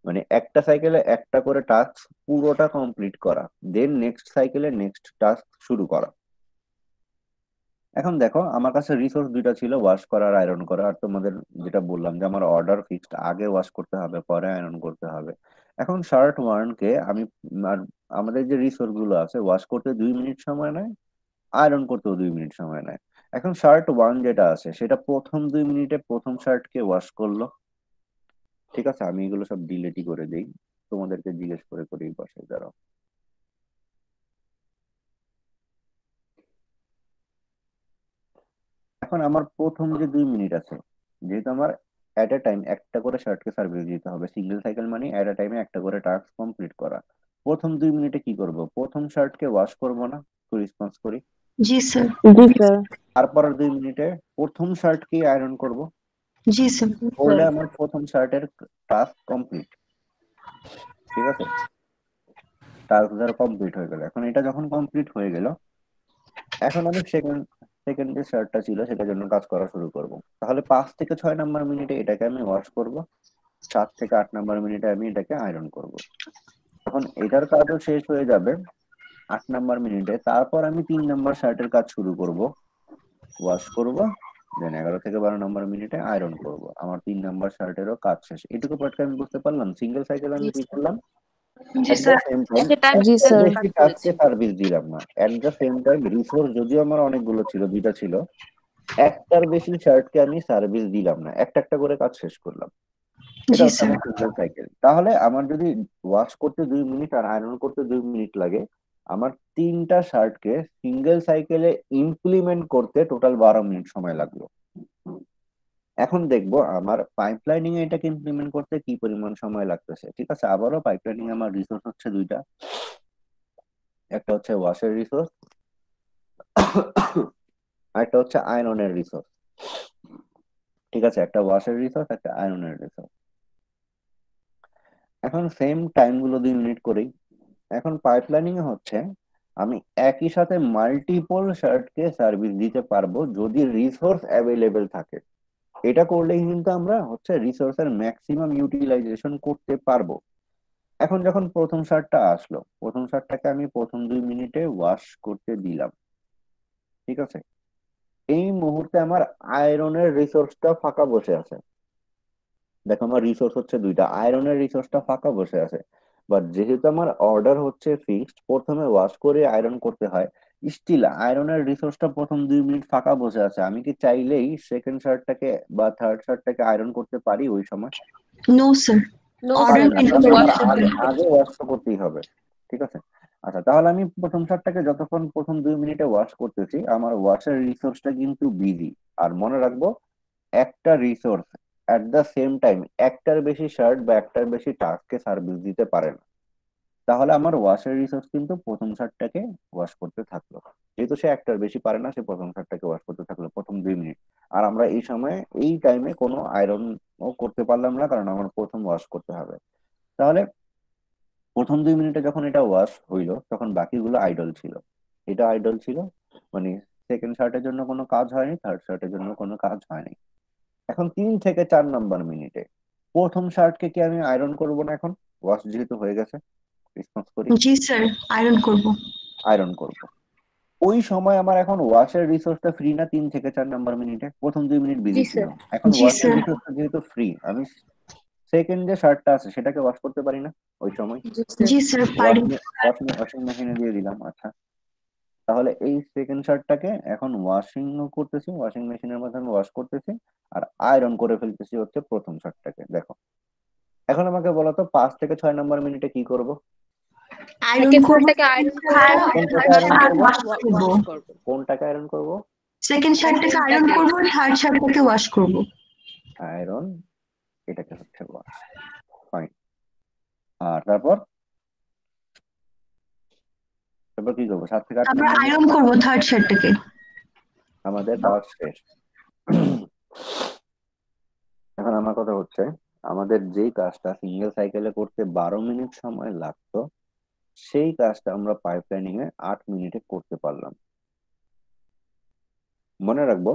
মানে একটা সাইকেলে একটা করে টাস্ক পুরোটা কমপ্লিট করা, দেন নেক্সট সাইকেলে নেক্সট টাস্ক শুরু করা। এখন দেখো আমার কাছে রিসোর্স দুইটা ছিল, ওয়াশ করা আর আয়রন করা। আর তোমাদের যেটা বললাম যে আমার অর্ডার ফিক্সড, আগে ওয়াশ করতে হবে পরে আয়রন করতে হবে। এখন শার্ট 1 কে আমি আর আমাদের যে রিসোর্স গুলো আছে, ওয়াশ করতে 2 মিনিট সময় নেয়, আয়রন করতেও 2 মিনিট সময় নেয়। এখন শার্ট 1 যেটা আছে সেটা প্রথম 2 মিনিটে প্রথম শার্টকে ওয়াশ করলো। ঠিক আছে, আমি এগুলো সব ডিলেটই করে দিই, তোমাদেরকে জিজ্ঞেস করে করেই বসাই, দাঁড়াও। এখন আমার প্রথম যে 2 মিনিট আছে, যেহেতু আমার এট এ টাইম একটা করে শার্টকে সার্ভিস দিতে হবে, সিঙ্গেল সাইকেল মানে এট এ টাইমে একটা করে টাস্ক কমপ্লিট করা। প্রথম 2 মিনিটে কি করব, প্রথম শার্টকে ওয়াশ করব না, তো রেসপন্স করি। জি স্যার। জি স্যার। তারপরের 2 মিনিটে প্রথম শার্টকেই আয়রন করব, জি স্যার। করলে আমার প্রথম শার্টের টাস্ক কমপ্লিট। ঠিক আছে, টাস্ক ধরো কমপ্লিট হয়ে গেল। এখন এটা যখন কমপ্লিট হয়ে গেল, এখন আমি সেকেন্ড সেকেন্ড যে শার্টটা ছিল সেটার জন্য কাজ করা শুরু করব। তাহলে 5 থেকে 6 নাম্বার মিনিটে এটাকে আমি ওয়াশ করব, 7 থেকে 8 নাম্বার মিনিটে আমি এটাকে আয়রন করব। তখন এটার কাজও শেষ হয়ে যাবে 8 নাম্বার মিনিটে। তারপর আমি 3 নাম্বার শার্টের কাজ শুরু করব, ওয়াশ করব, দেন 11 থেকে 12 নাম্বার মিনিটে আয়রন করব। আমার 3 নাম্বার শার্টেরও কাজ শেষ। এটুকু পার্টকে আমি বুঝতে পারলাম। সিঙ্গেল সাইকেল আমি জি কি স্যার। করলাম, জি at the sir. Same time একটা টাইম জি একটার স্যার। কাজ বেশি করেছি। টাস্ককে সার্ভিস দিলাম না। At the same time resource যদিও আমার অনেকগুলো ছিল, 2টা ছিল, একটার বেশি শার্টকে আমি সার্ভিস দিলাম না, একটা একটা করে কাজ শেষ করলাম। এটা জি হচ্ছে স্যার। আমার সিঙ্গেল সাইকেল। তাহলে আমার যদি ওয়াশ করতে 2 মিনিট আর আয়রন করতে 2 মিনিট লাগে, আমার 3টা শার্টকে সিঙ্গেল সাইকেলে ইমপ্লিমেন্ট করতে টোটাল 12 মিনিট সময় লাগলো। এখন দেখবো আমার পাইপলাইনিং এ এটাকে ইমপ্লিমেন্ট করতে কি পরিমাণ সময় লাগতেছে। ঠিক আছে, আবারও পাইপলাইনিং আমার রিসোর্স হচ্ছে 2টা। একটা হচ্ছে ওয়াশের রিসোর্স, আর একটা হচ্ছে আয়রনের রিসোর্স। ঠিক আছে, একটা ওয়াশের রিসোর্স, একটা আয়রনের রিসোর্স। এখন সেম টাইম গুলো 2 মিনিট করেই। এখন পাইপলাইনিং এ হচ্ছে আমি একই সাথে মাল্টিপল শার্টকে সার্ভিস দিতে পারবো যদি রিসোর্স অ্যাভেলেবেল থাকে। এটা করলেই কিন্তু আমরা হচ্ছে রিসোর্সের ম্যাক্সিমাম ইউটিলাইজেশন করতে পারবো। এখন যখন প্রথম শার্টটা আসলো, প্রথম শার্টটাকে আমি প্রথম 2 মিনিটে ওয়াশ করতে দিলাম। ঠিক আছে, এই মুহূর্তে আমার আয়রনের রিসোর্সটা ফাঁকা বসে আছে। দেখো আমার রিসোর্স হচ্ছে 2টা, আয়রনের রিসোর্সটা ফাঁকা বসে আছে। বাট যেহেতু আমার অর্ডার হচ্ছে ফিক্সড, প্রথমে ওয়াশ করে আয়রন করতে হয়, স্টিল আয়রনের রিসোর্সটা প্রথম 2 মিনিট ফাঁকা বসে আছে। আমি কি চাইলেই সেকেন্ড শার্টটাকে বা থার্ড শার্টটাকে আয়রন করতে পারি ওই সময়? No sir. No order sir, পারি না, আপনাকে কারণ পেন্ডিং আমার ওয়াশ থাকতে করতে আগে হবে। আগে ওয়াশ তো করতেই হবে। ঠিক আছে, আচ্ছা তাহলে আমি প্রথম শার্টটাকে যতক্ষণ প্রথম 2 মিনিটে ওয়াশ করতেছি, আমার ওয়াশের রিসোর্সটা কিন্তু বিজি। আর মনে রাখবো, একটা resource at the same time একটার বেশি শার্ট বা একটার বেশি টাস্ককে সার্ভিস দিতে পারে না। তাহলে আমার ওয়াশের রিসোর্স কিন্তু প্রথম শার্টটাকে ওয়াশ করতে থাকলো। যেহেতু সে একটার বেশি পারে না, সে প্রথম শার্টটাকে ওয়াশ করতে থাকলো প্রথম 2 মিনিট। আর আমরা এই সময় এই টাইমে কোনো আয়রন ও করতে পারলাম না, কারণ আমার প্রথম ওয়াশ করতে হবে। তাহলে প্রথম 2 মিনিটে যখন এটা ওয়াশ হইলো, তখন বাকিগুলো আইডল ছিল। এটা আইডল ছিল, মানে সেকেন্ড শার্টের জন্য কোনো কাজ হয়নি, থার্ড শার্টের জন্য কোনো কাজ হয়নি। এখন 3 থেকে 4 নাম্বার মিনিটে প্রথম শার্টকে কি আমি আয়রন করব না? এখন ওয়াশ যেহেতু হয়ে গেছে, রেসপন্স করি, জি স্যার, আয়রন করব। আয়রন করব। ওই সময় আমার এখন ওয়াশের রিসোর্সটা ফ্রি না? 3 থেকে 4 নাম্বার মিনিটে প্রথম 2 মিনিট জি বিজি স্যার। ছিলাম, এখন জি ওয়াশের স্যার। রিসোর্সটা যেহেতু ফ্রি, আমি সেকেন্ড যে শার্টটা আছে সেটাকে ওয়াশ করতে পারি না ওই সময়? জি স্যার। জি স্যার, পারি। ওয়াশিং মেশিনে দিয়ে দিলাম। আচ্ছা, তাহলে এই সেকেন্ড শার্টটাকে এখন ওয়াশিং করতেছি, ওয়াশিং মেশিনের মাধ্যমে ওয়াশ করতেছি, আর আয়রন করে ফেলতেছি হচ্ছে প্রথম শার্টটাকে। দেখো, এখন আমাকে বলো তো 5 থেকে 6 নাম্বার মিনিটে কি করব? আয়রন সেকেন্ড করব, শার্টটাকে সেকেন্ড আয়রন করব, শার্টটাকে কোনটাকে থার্ড আয়রন করব? ওয়াশ শার্টটাকে করব। ওয়াশ করব। কোনটাকে আয়রন করব? সেকেন্ড শার্টটাকে আয়রন সেকেন্ডটাকে। করব, থার্ড শার্টটাকে ওয়াশ করব। আয়রন, এটাকে হচ্ছে ওয়াশ। ফাইন। আর তারপর তারপর কি করবো? 7 থেকে 8 তারপর নাম্বার আয়রন মিনিট করব থার্ড শার্টটাকে। আমাদের কাজ শেষ। এখন আমার কথা হচ্ছে, আমাদের যেই কাজটা সিঙ্গেল সাইকেলে করতে 12 মিনিট সময় লাগতো, সেই কাজটা আমরা পাইপলাইনিং এ 8 মিনিটে করতে পারলাম। মনে রাখবো,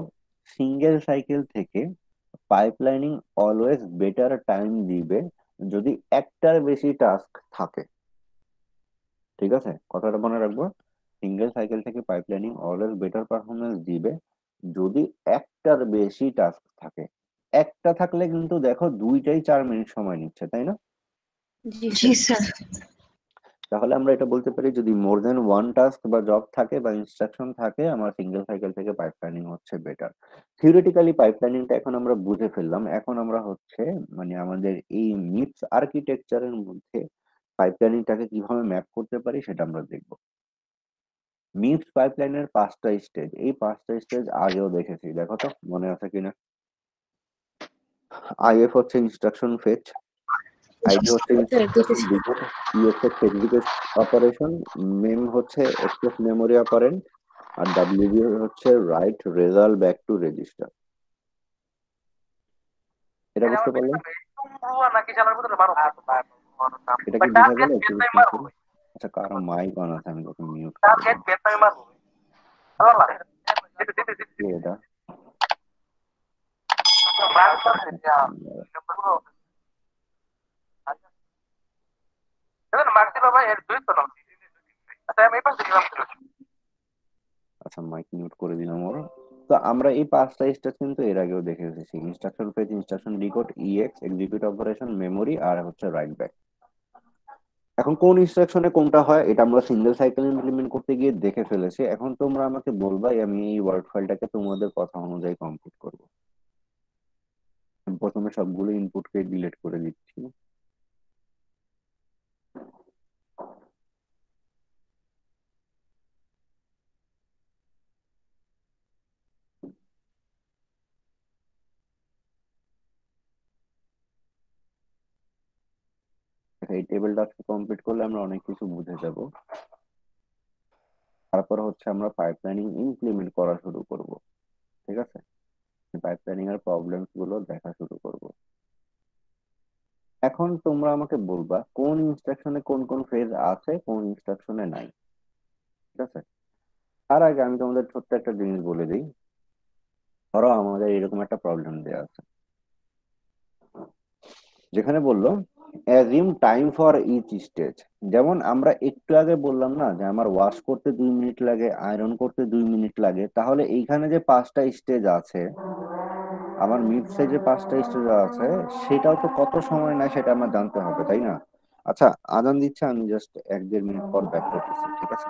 সিঙ্গেল সাইকেল থেকে পাইপলাইনিং অলওয়েজ বেটার টাইম দিবে যদি একটার বেশি টাস্ক থাকে। ঠিক আছে, কথাটা মনে রাখবো, সিঙ্গেল সাইকেল থেকে পাইপলাইনিং অলওয়েজ বেটার পারফরমেন্স দিবে যদি একটার বেশি টাস্ক থাকে। একটা থাকলে কিন্তু দেখো দুইটাই 4 মিনিট সময় নিচ্ছে, তাই না? জি জি স্যার। স্যার। তাহলে আমরা এটা বলতে পারি, যদি মোর দেন ওয়ান টাস্ক বা জব থাকে বা ইনস্ট্রাকশন থাকে, আমার সিঙ্গেল সাইকেল থেকে পাইপলাইনিং হচ্ছে বেটার। থিওরিটিক্যালি পাইপলাইনিংটা এখন আমরা বুঝে ফেললাম। এখন আমরা হচ্ছে মানে আমাদের এই মিপস আর্কিটেকচারের মধ্যে পাইপলাইনিংটাকে কিভাবে ম্যাপ করতে পারি সেটা আমরা দেখব। মিপস পাইপলাইনের 5টা স্টেজ, এই 5টা স্টেজ আগেও দেখেছি, দেখো তো মনে আছে কিনা। আইএফ হচ্ছে ইনস্ট্রাকশন ফেচ, আইডি হচ্ছে স্যার ইনস্ট্রাকশন দেখেছি। ডিকোড, ইএক্স হচ্ছে এক্সিকিউট অপারেশন, মেম হচ্ছে এক্সেস মেমোরি অপারেন্ড, আর ডাব্লিউবি হচ্ছে right result back to register. এটা বুঝতে পারলাম? এটা কি বোঝা গেল একটু response করো? আচ্ছা, কারো মাইক অন আছে, আমি তোকে মিউট করে দিই। কে এটা? আচ্ছা, মাইক মিউট করে দিলাম ওর। তো আমরা এই 5টা স্টেজ কিন্তু এর আগেও দেখে এসেছি: instruction fetch, instruction decode, EX execute operation, memory, আর হচ্ছে রাইট ব্যাক। এখন কোন ইনস্ট্রাকশনে কোনটা হয় এটা আমরা সিঙ্গেল সাইকেল ইমপ্লিমেন্ট করতে গিয়ে দেখে ফেলেছি। এখন তোমরা আমাকে বলবা, আমি এই ওয়ার্ড ফাইলটাকে তোমাদের কথা অনুযায়ী কমপ্লিট করব। আমি প্রথমে সবগুলো ইনপুটকে ডিলিট করে দিচ্ছি। এই টেবিলটা কমপ্লিট করলে আমরা অনেক কিছু বুঝে যাব। তারপর হচ্ছে আমরা পাইপলাইনিং ইমপ্লিমেন্ট করা শুরু করব। ঠিক আছে, পাইপলাইনিং এর প্রবলেমস গুলো দেখা শুরু করব। এখন তোমরা আমাকে বলবা কোন ইনস্ট্রাকশনে কোন কোন ফেজ আছে, কোন ইনস্ট্রাকশনে নাই। ঠিক আছে, তার আগে আমি তোমাদের ছোট্ট একটা জিনিস বলে দিই। ধরো আমাদের এরকম একটা প্রবলেম দেওয়া আছে, যেখানে বললো assume time for each stage. যেমন আমরা একটু আগে বললাম না যে আমার ওয়াশ করতে 2 মিনিট লাগে, আয়রন করতে 2 মিনিট লাগে, তাহলে এইখানে যে 5টা স্টেজ আছে, আমার মিক্সে যে 5টা স্টেজ আছে, সেটাও তো কত সময় নেয় সেটা আমার জানতে হবে, তাই না? আচ্ছা, আজান দিচ্ছে, আমি জাস্ট 1-1.5 মিনিট পর ব্যাক করতেছি, ঠিক আছে?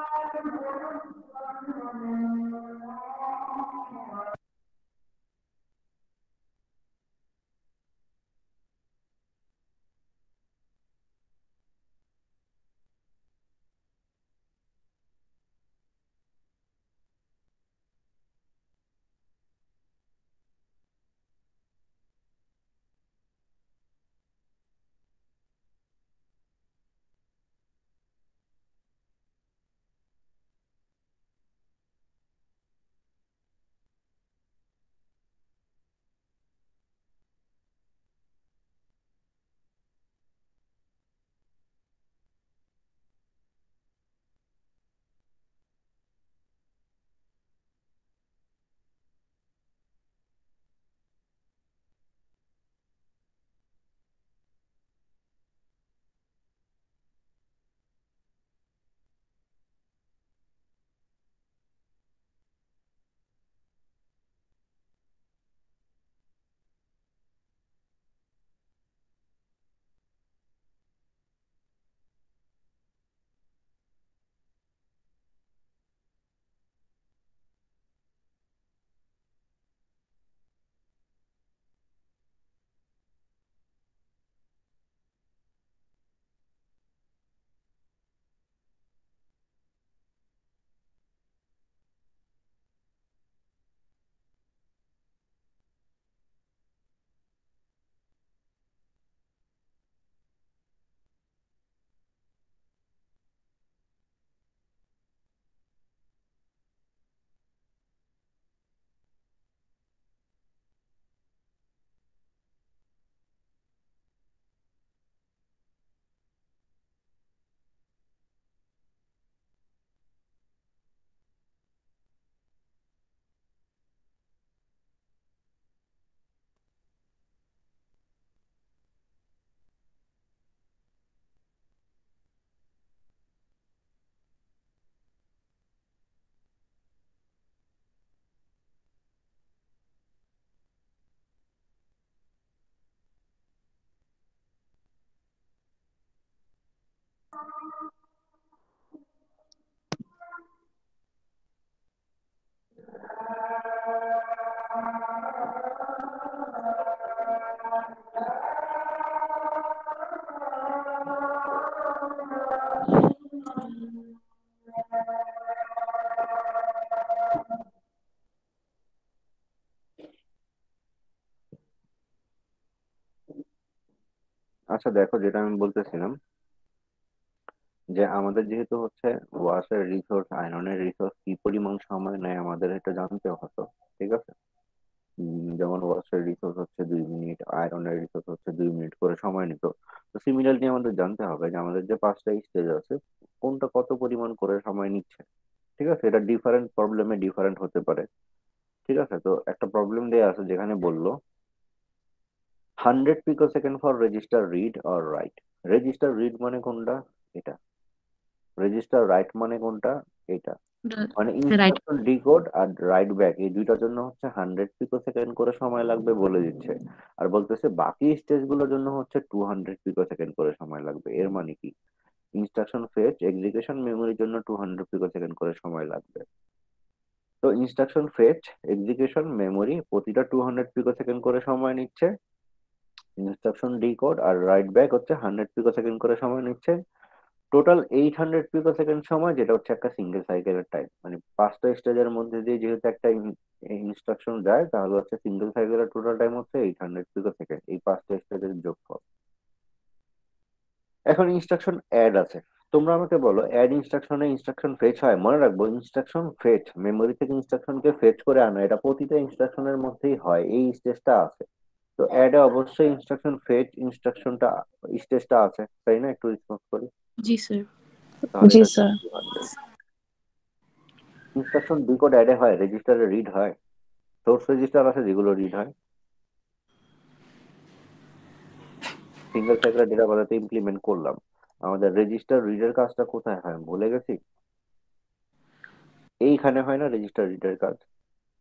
আচ্ছা দেখো, যেটা আমি বলতেছিলাম যে আমাদের যেহেতু হচ্ছে ওয়াশের রিসোর্স, আয়রনের রিসোর্স কি পরিমাণ সময় নেয় আমাদের এটা জানতে হতো। ঠিক আছে, যেমন ওয়াশের রিসোর্স হচ্ছে 2 মিনিট, আয়রনের রিসোর্স হচ্ছে 2 মিনিট করে সময় নিত। তো সিমিলারলি আমাদের জানতে হবে যে আমাদের যে 5টা স্টেজ আছে, কোনটা কত পরিমাণ করে সময় নিচ্ছে। ঠিক আছে, এটা ডিফারেন্ট প্রবলেমে ডিফারেন্ট হতে পারে। ঠিক আছে, তো একটা প্রবলেম দেয়া আছে যেখানে বললো 100 pico second for register read or write. Register read মানে কোনটা? এটা রেজিস্টার রাইট মানে কোনটা, এটা মানে রাইট। ইনস্ট্রাকশন ডিকোড আর রাইট ব্যাক এই দুইটার জন্য হচ্ছে 100 পিকো সেকেন্ড করে সময় লাগবে বলে দিচ্ছে, আর বলতেছে বাকি স্টেজ গুলোর জন্য হচ্ছে 200 পিকো সেকেন্ড করে সময় লাগবে। এর মানে কি, ইনস্ট্রাকশন ফেচ এক্সিকিউশন মেমোরির জন্য 200 পিকো সেকেন্ড করে সময় লাগবে। তো ইনস্ট্রাকশন ফেচ এক্সিকিউশন মেমোরি প্রতিটা 200 পিকো সেকেন্ড করে সময় নিচ্ছে, ইনস্ট্রাকশন ডিকোড আর রাইট ব্যাক হচ্ছে 100 পিকো সেকেন্ড করে সময় নিচ্ছে। টোটাল 800 পিকো সেকেন্ড সময়, যেটা হচ্ছে একটা সিঙ্গেল সাইকেলের টাইম। মানে 5টা স্টেজের মধ্যে দিয়ে যেহেতু একটা ইনস্ট্রাকশন যায়, তাহলে হচ্ছে সিঙ্গেল সাইকেলের টোটাল টাইম হচ্ছে 800 পিকো সেকেন্ড, এই 5টা স্টেজের যোগফল। এখন ইনস্ট্রাকশন অ্যাড আছে, তোমরা আমাকে বলো অ্যাড ইনস্ট্রাকশনে ইনস্ট্রাকশন ফেচ হয়? মনে রাখবো ইনস্ট্রাকশন ফেচ মেমোরি থেকে ইনস্ট্রাকশনকে ফেচ করে আনা, এটা প্রতিটা ইনস্ট্রাকশনের মধ্যেই হয়, এই স্টেজটা আছে। তো অ্যাডে অবশ্যই ইনস্ট্রাকশন ফেচ ইনস্ট্রাকশনটা স্টেজটা আছে, তাই না? একটু রেসপন্স করি। জি স্যার। তাহলে জি এটা স্যার। 200। ইনস্ট্রাকশন ডিকোড অ্যাডে হয়, রেজিস্টারে রিড হয়, সোর্স রেজিস্টার আছে যেগুলো রিড হয়। সিঙ্গেল সাইকেল ডেটা বাজাতে ইমপ্লিমেন্ট করলাম, আমাদের রেজিস্টার রিডের কাজটা কোথায় হয় ভুলে গেছি? এইখানে হয় না রেজিস্টার রিডের কাজ?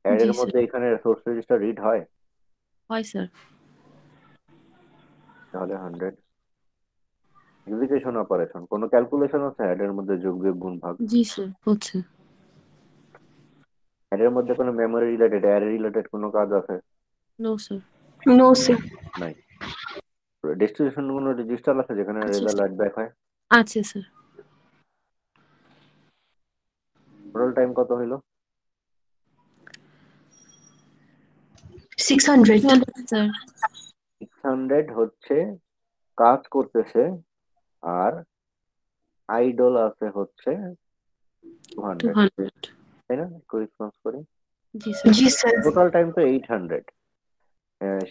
অ্যাড জি এর স্যার। মধ্যে এখানে সোর্স রেজিস্টার রিড হয়, হয় স্যার। তাহলে 100। এক্সিকিউশন অপারেশন কোনো ক্যালকুলেশন আছে অ্যাড এর মধ্যে, যোগ বিয়োগ গুণ ভাগ? জি স্যার হচ্ছে। অ্যাড এর মধ্যে কোনো মেমোরি রিলেটেড অ্যারে রিলেটেড কোনো কাজ আছে? No sir. No sir. নাই। ডেস্টিনেশন কোনো রেজিস্টার আছে যেখানে আছে রেজাল্ট স্যার। রাইট ব্যাক হয়? আছে স্যার। টোটাল টাইম কত হইলো? 600। স্যার। 600 হচ্ছে কাজ করতেছে, আর আইডল আছে হচ্ছে 200, 200। তাই না? একটু রেসপন্স করি। জি স্যার। জি স্যার। টোটাল টাইম তো 800।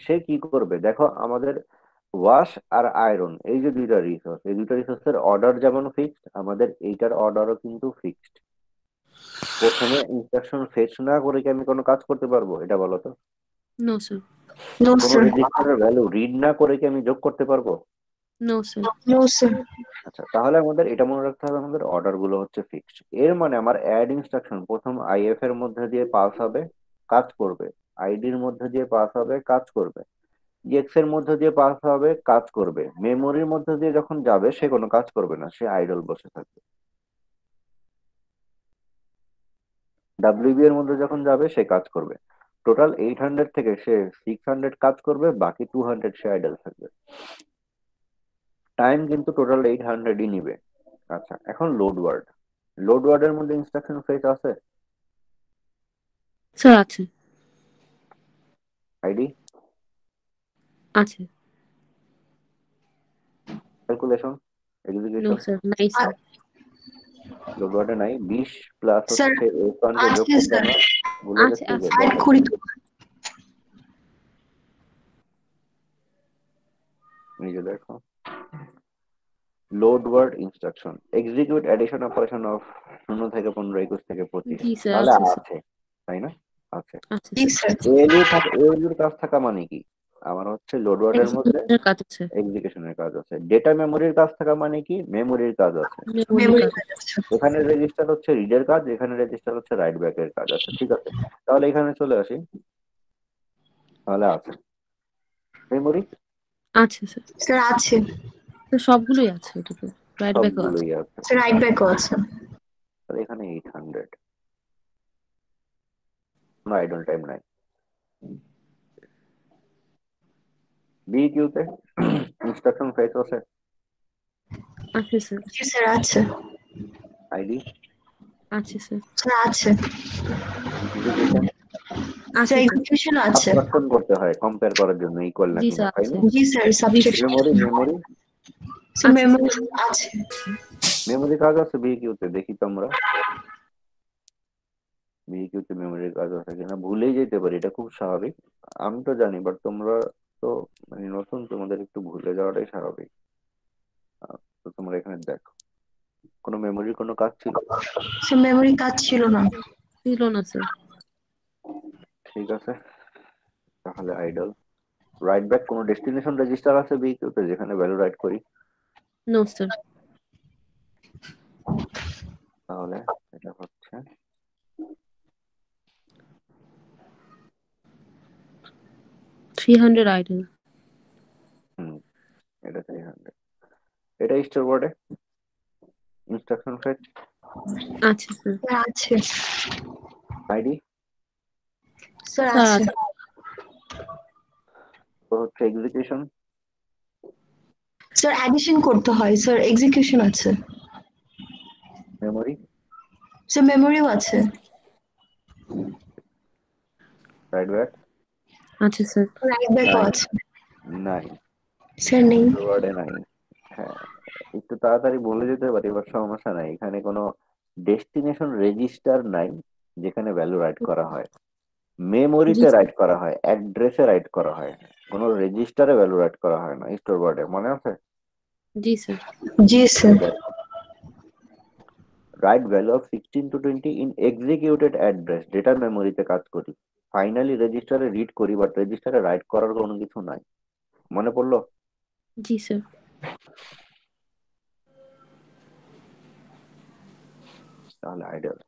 সে কি করবে দেখো, আমাদের ওয়াশ আর আয়রন এই যে দুইটা রিসোর্স, এই দুইটা রিসোর্সের অর্ডার যেমন ফিক্সড, আমাদের এইটার অর্ডারও কিন্তু ফিক্সড। প্রথমে ইনস্ট্রাকশন ফেচ না করে কি আমি কোনো কাজ করতে পারবো এটা বলো তো? No sir. নো কোনো স্যার। রেজিস্টারের ভ্যালু রিড না করে কি আমি যোগ করতে পারবো? No sir. No sir. আচ্ছা, তাহলে আমাদের এটা মনে রাখতে হবে, আমাদের অর্ডার গুলো হচ্ছে ফিক্সড। এর মানে আমার অ্যাড ইনস্ট্রাকশন প্রথম আইএফ এর মধ্যে দিয়ে পাস হবে, কাজ করবে, আইডির মধ্যে দিয়ে পাস হবে, কাজ করবে, এক্স এর মধ্যে দিয়ে পাস হবে, কাজ করবে, মেমোরির মধ্যে দিয়ে যখন যাবে সে কোনো কাজ করবে না, সে আইডল বসে থাকবে। ডাব্লিউবি এর মধ্যে যখন যাবে সে কাজ করবে। টোটাল 800 থেকে সে 600 কাজ করবে, বাকি 200 সে আইডল থাকবে। টাইম কিন্তু টোটাল 800ই নিবে। আচ্ছা, এখন লোড ওয়ার্ড, লোড ওয়ার্ডের মধ্যে ইনস্ট্রাকশন ফেচ আছে? স্যার আছে। আইডি, আছে। Calculation, no execution? স্যার নাই স্যার। লোড ওয়ার্ডে নাই। 20 প্লাস স্যার হচ্ছে F1 কে যোগ আছে করতে স্যার। না ভুলে আছে গেছি যে আছে। অ্যাড দেখো, করি তো। নিজে দেখো। Load word instruction execute addition operation of 0 থেকে 15, 21 থেকে 25, জি স্যার তাহলে আছে স্যার। আছে, তাই না? আছে। আছে জি স্যার। স্যার। এএলইউর কাজ থাকা মানে কি, আমার হচ্ছে লোড ওয়ার্ডের মধ্যে এক্সিকিউশনের কাজ আছে। এক্সিকিউশনের কাজ আছে। ডেটা মেমোরির কাজ থাকা মানে কি, মেমোরির কাজ আছে। মেমোরির মেমোরি কাজ কার্ড আছে। আছে। এখানে রেজিস্টার হচ্ছে রিডের কাজ, এখানে রেজিস্টার হচ্ছে রাইট ব্যাকের কাজ আছে, ঠিক আছে? তাহলে এখানে চলে আসি, তাহলে আছে মেমোরি, আছে স্যার। স্যার আছে। স্যার সবগুলোই আছে এটাতে। রাইট ব্যাকও আছে। সবগুলোই আছে। স্যার রাইট ব্যাকও আছে। তাহলে এখানে 800, কোনো আইডল টাইম নাই। বি কিউতে ইনস্ট্রাকশন ফেচ আছে? আছে স্যার। জি স্যার আছে। আইডি, আছে স্যার। স্যার আছে। এক্সিকিউশন? আছে স্যার স্যার। এক্সিকিউশন আছে। সাবট্রাকশন করতে হয় কম্পেয়ার করার জন্য, ইকুয়াল জি নাকি না, স্যার তাই আছে। না? জি sir subtraction. Memory, memory, sir আছে মেমোরি স্যার। আছে। মেমোরি কাজ আছে বি কিউতে, দেখি তো আমরা বি কিউতে মেমোরির কাজ আছে কিনা, ভুলেই যেতে পারি, এটা খুব স্বাভাবিক। আমি তো জানি, বাট তোমরা তো মানে নতুন, তোমাদের একটু ভুলে যাওয়াটাই স্বাভাবিক। তো তোমরা এখানে দেখো, কোনো মেমোরির কোনো কাজ ছিল? স্যার মেমোরি কাজ ছিল না। ছিল না স্যার। ঠিক আছে, তাহলে আইডল। রাইট ব্যাক কোনো ডেস্টিনেশন রেজিস্টার আছে বি কিউতে যেখানে ভ্যালু রাইট করি? No sir. তাহলে এটা হচ্ছে 300 idle. হুম এটা 300। এটা স্টোরবোর্ডে ইনস্ট্রাকশন ফেচ আচ্ছা স্যার। আছে আইডি স্যার, স্যার আছে আছে। তো হচ্ছে এক্সিকিউশন স্যার, অ্যাডিশন করতে হয় স্যার, এক্সিকিউশন আছে মেমোরি স্যার, মেমোরিও আছে রাইট ব্যাক আচ্ছা স্যার। রাইট ব্যাকও নাই আছে নাই স্যার, নেই স্টোরবোর্ডে নাই। হ্যাঁ একটু তাড়াতাড়ি বলে দিতে পারি বাট সমস্যা নাই, এখানে কোনো ডেস্টিনেশন রেজিস্টার নাই যেখানে ভ্যালু রাইট করা হয়। জি মেমোরিতে স্যার। রাইট করা হয়, অ্যাড্রেসে রাইট করা হয়, কোনো রেজিস্টারে ভ্যালু রাইট করা হয় না স্টোরবোর্ডে, মনে আছে? জি স্যার। জি sir write value of 16 to 20 in executed address, data মেমোরিতে কাজ করি, ফাইনালি রেজিস্টারে রিড করি বাট রেজিস্টারে রাইট করার কোনো কিছু নাই। মনে পড়লো? জি স্যার। তাহলে আইডিয়াল।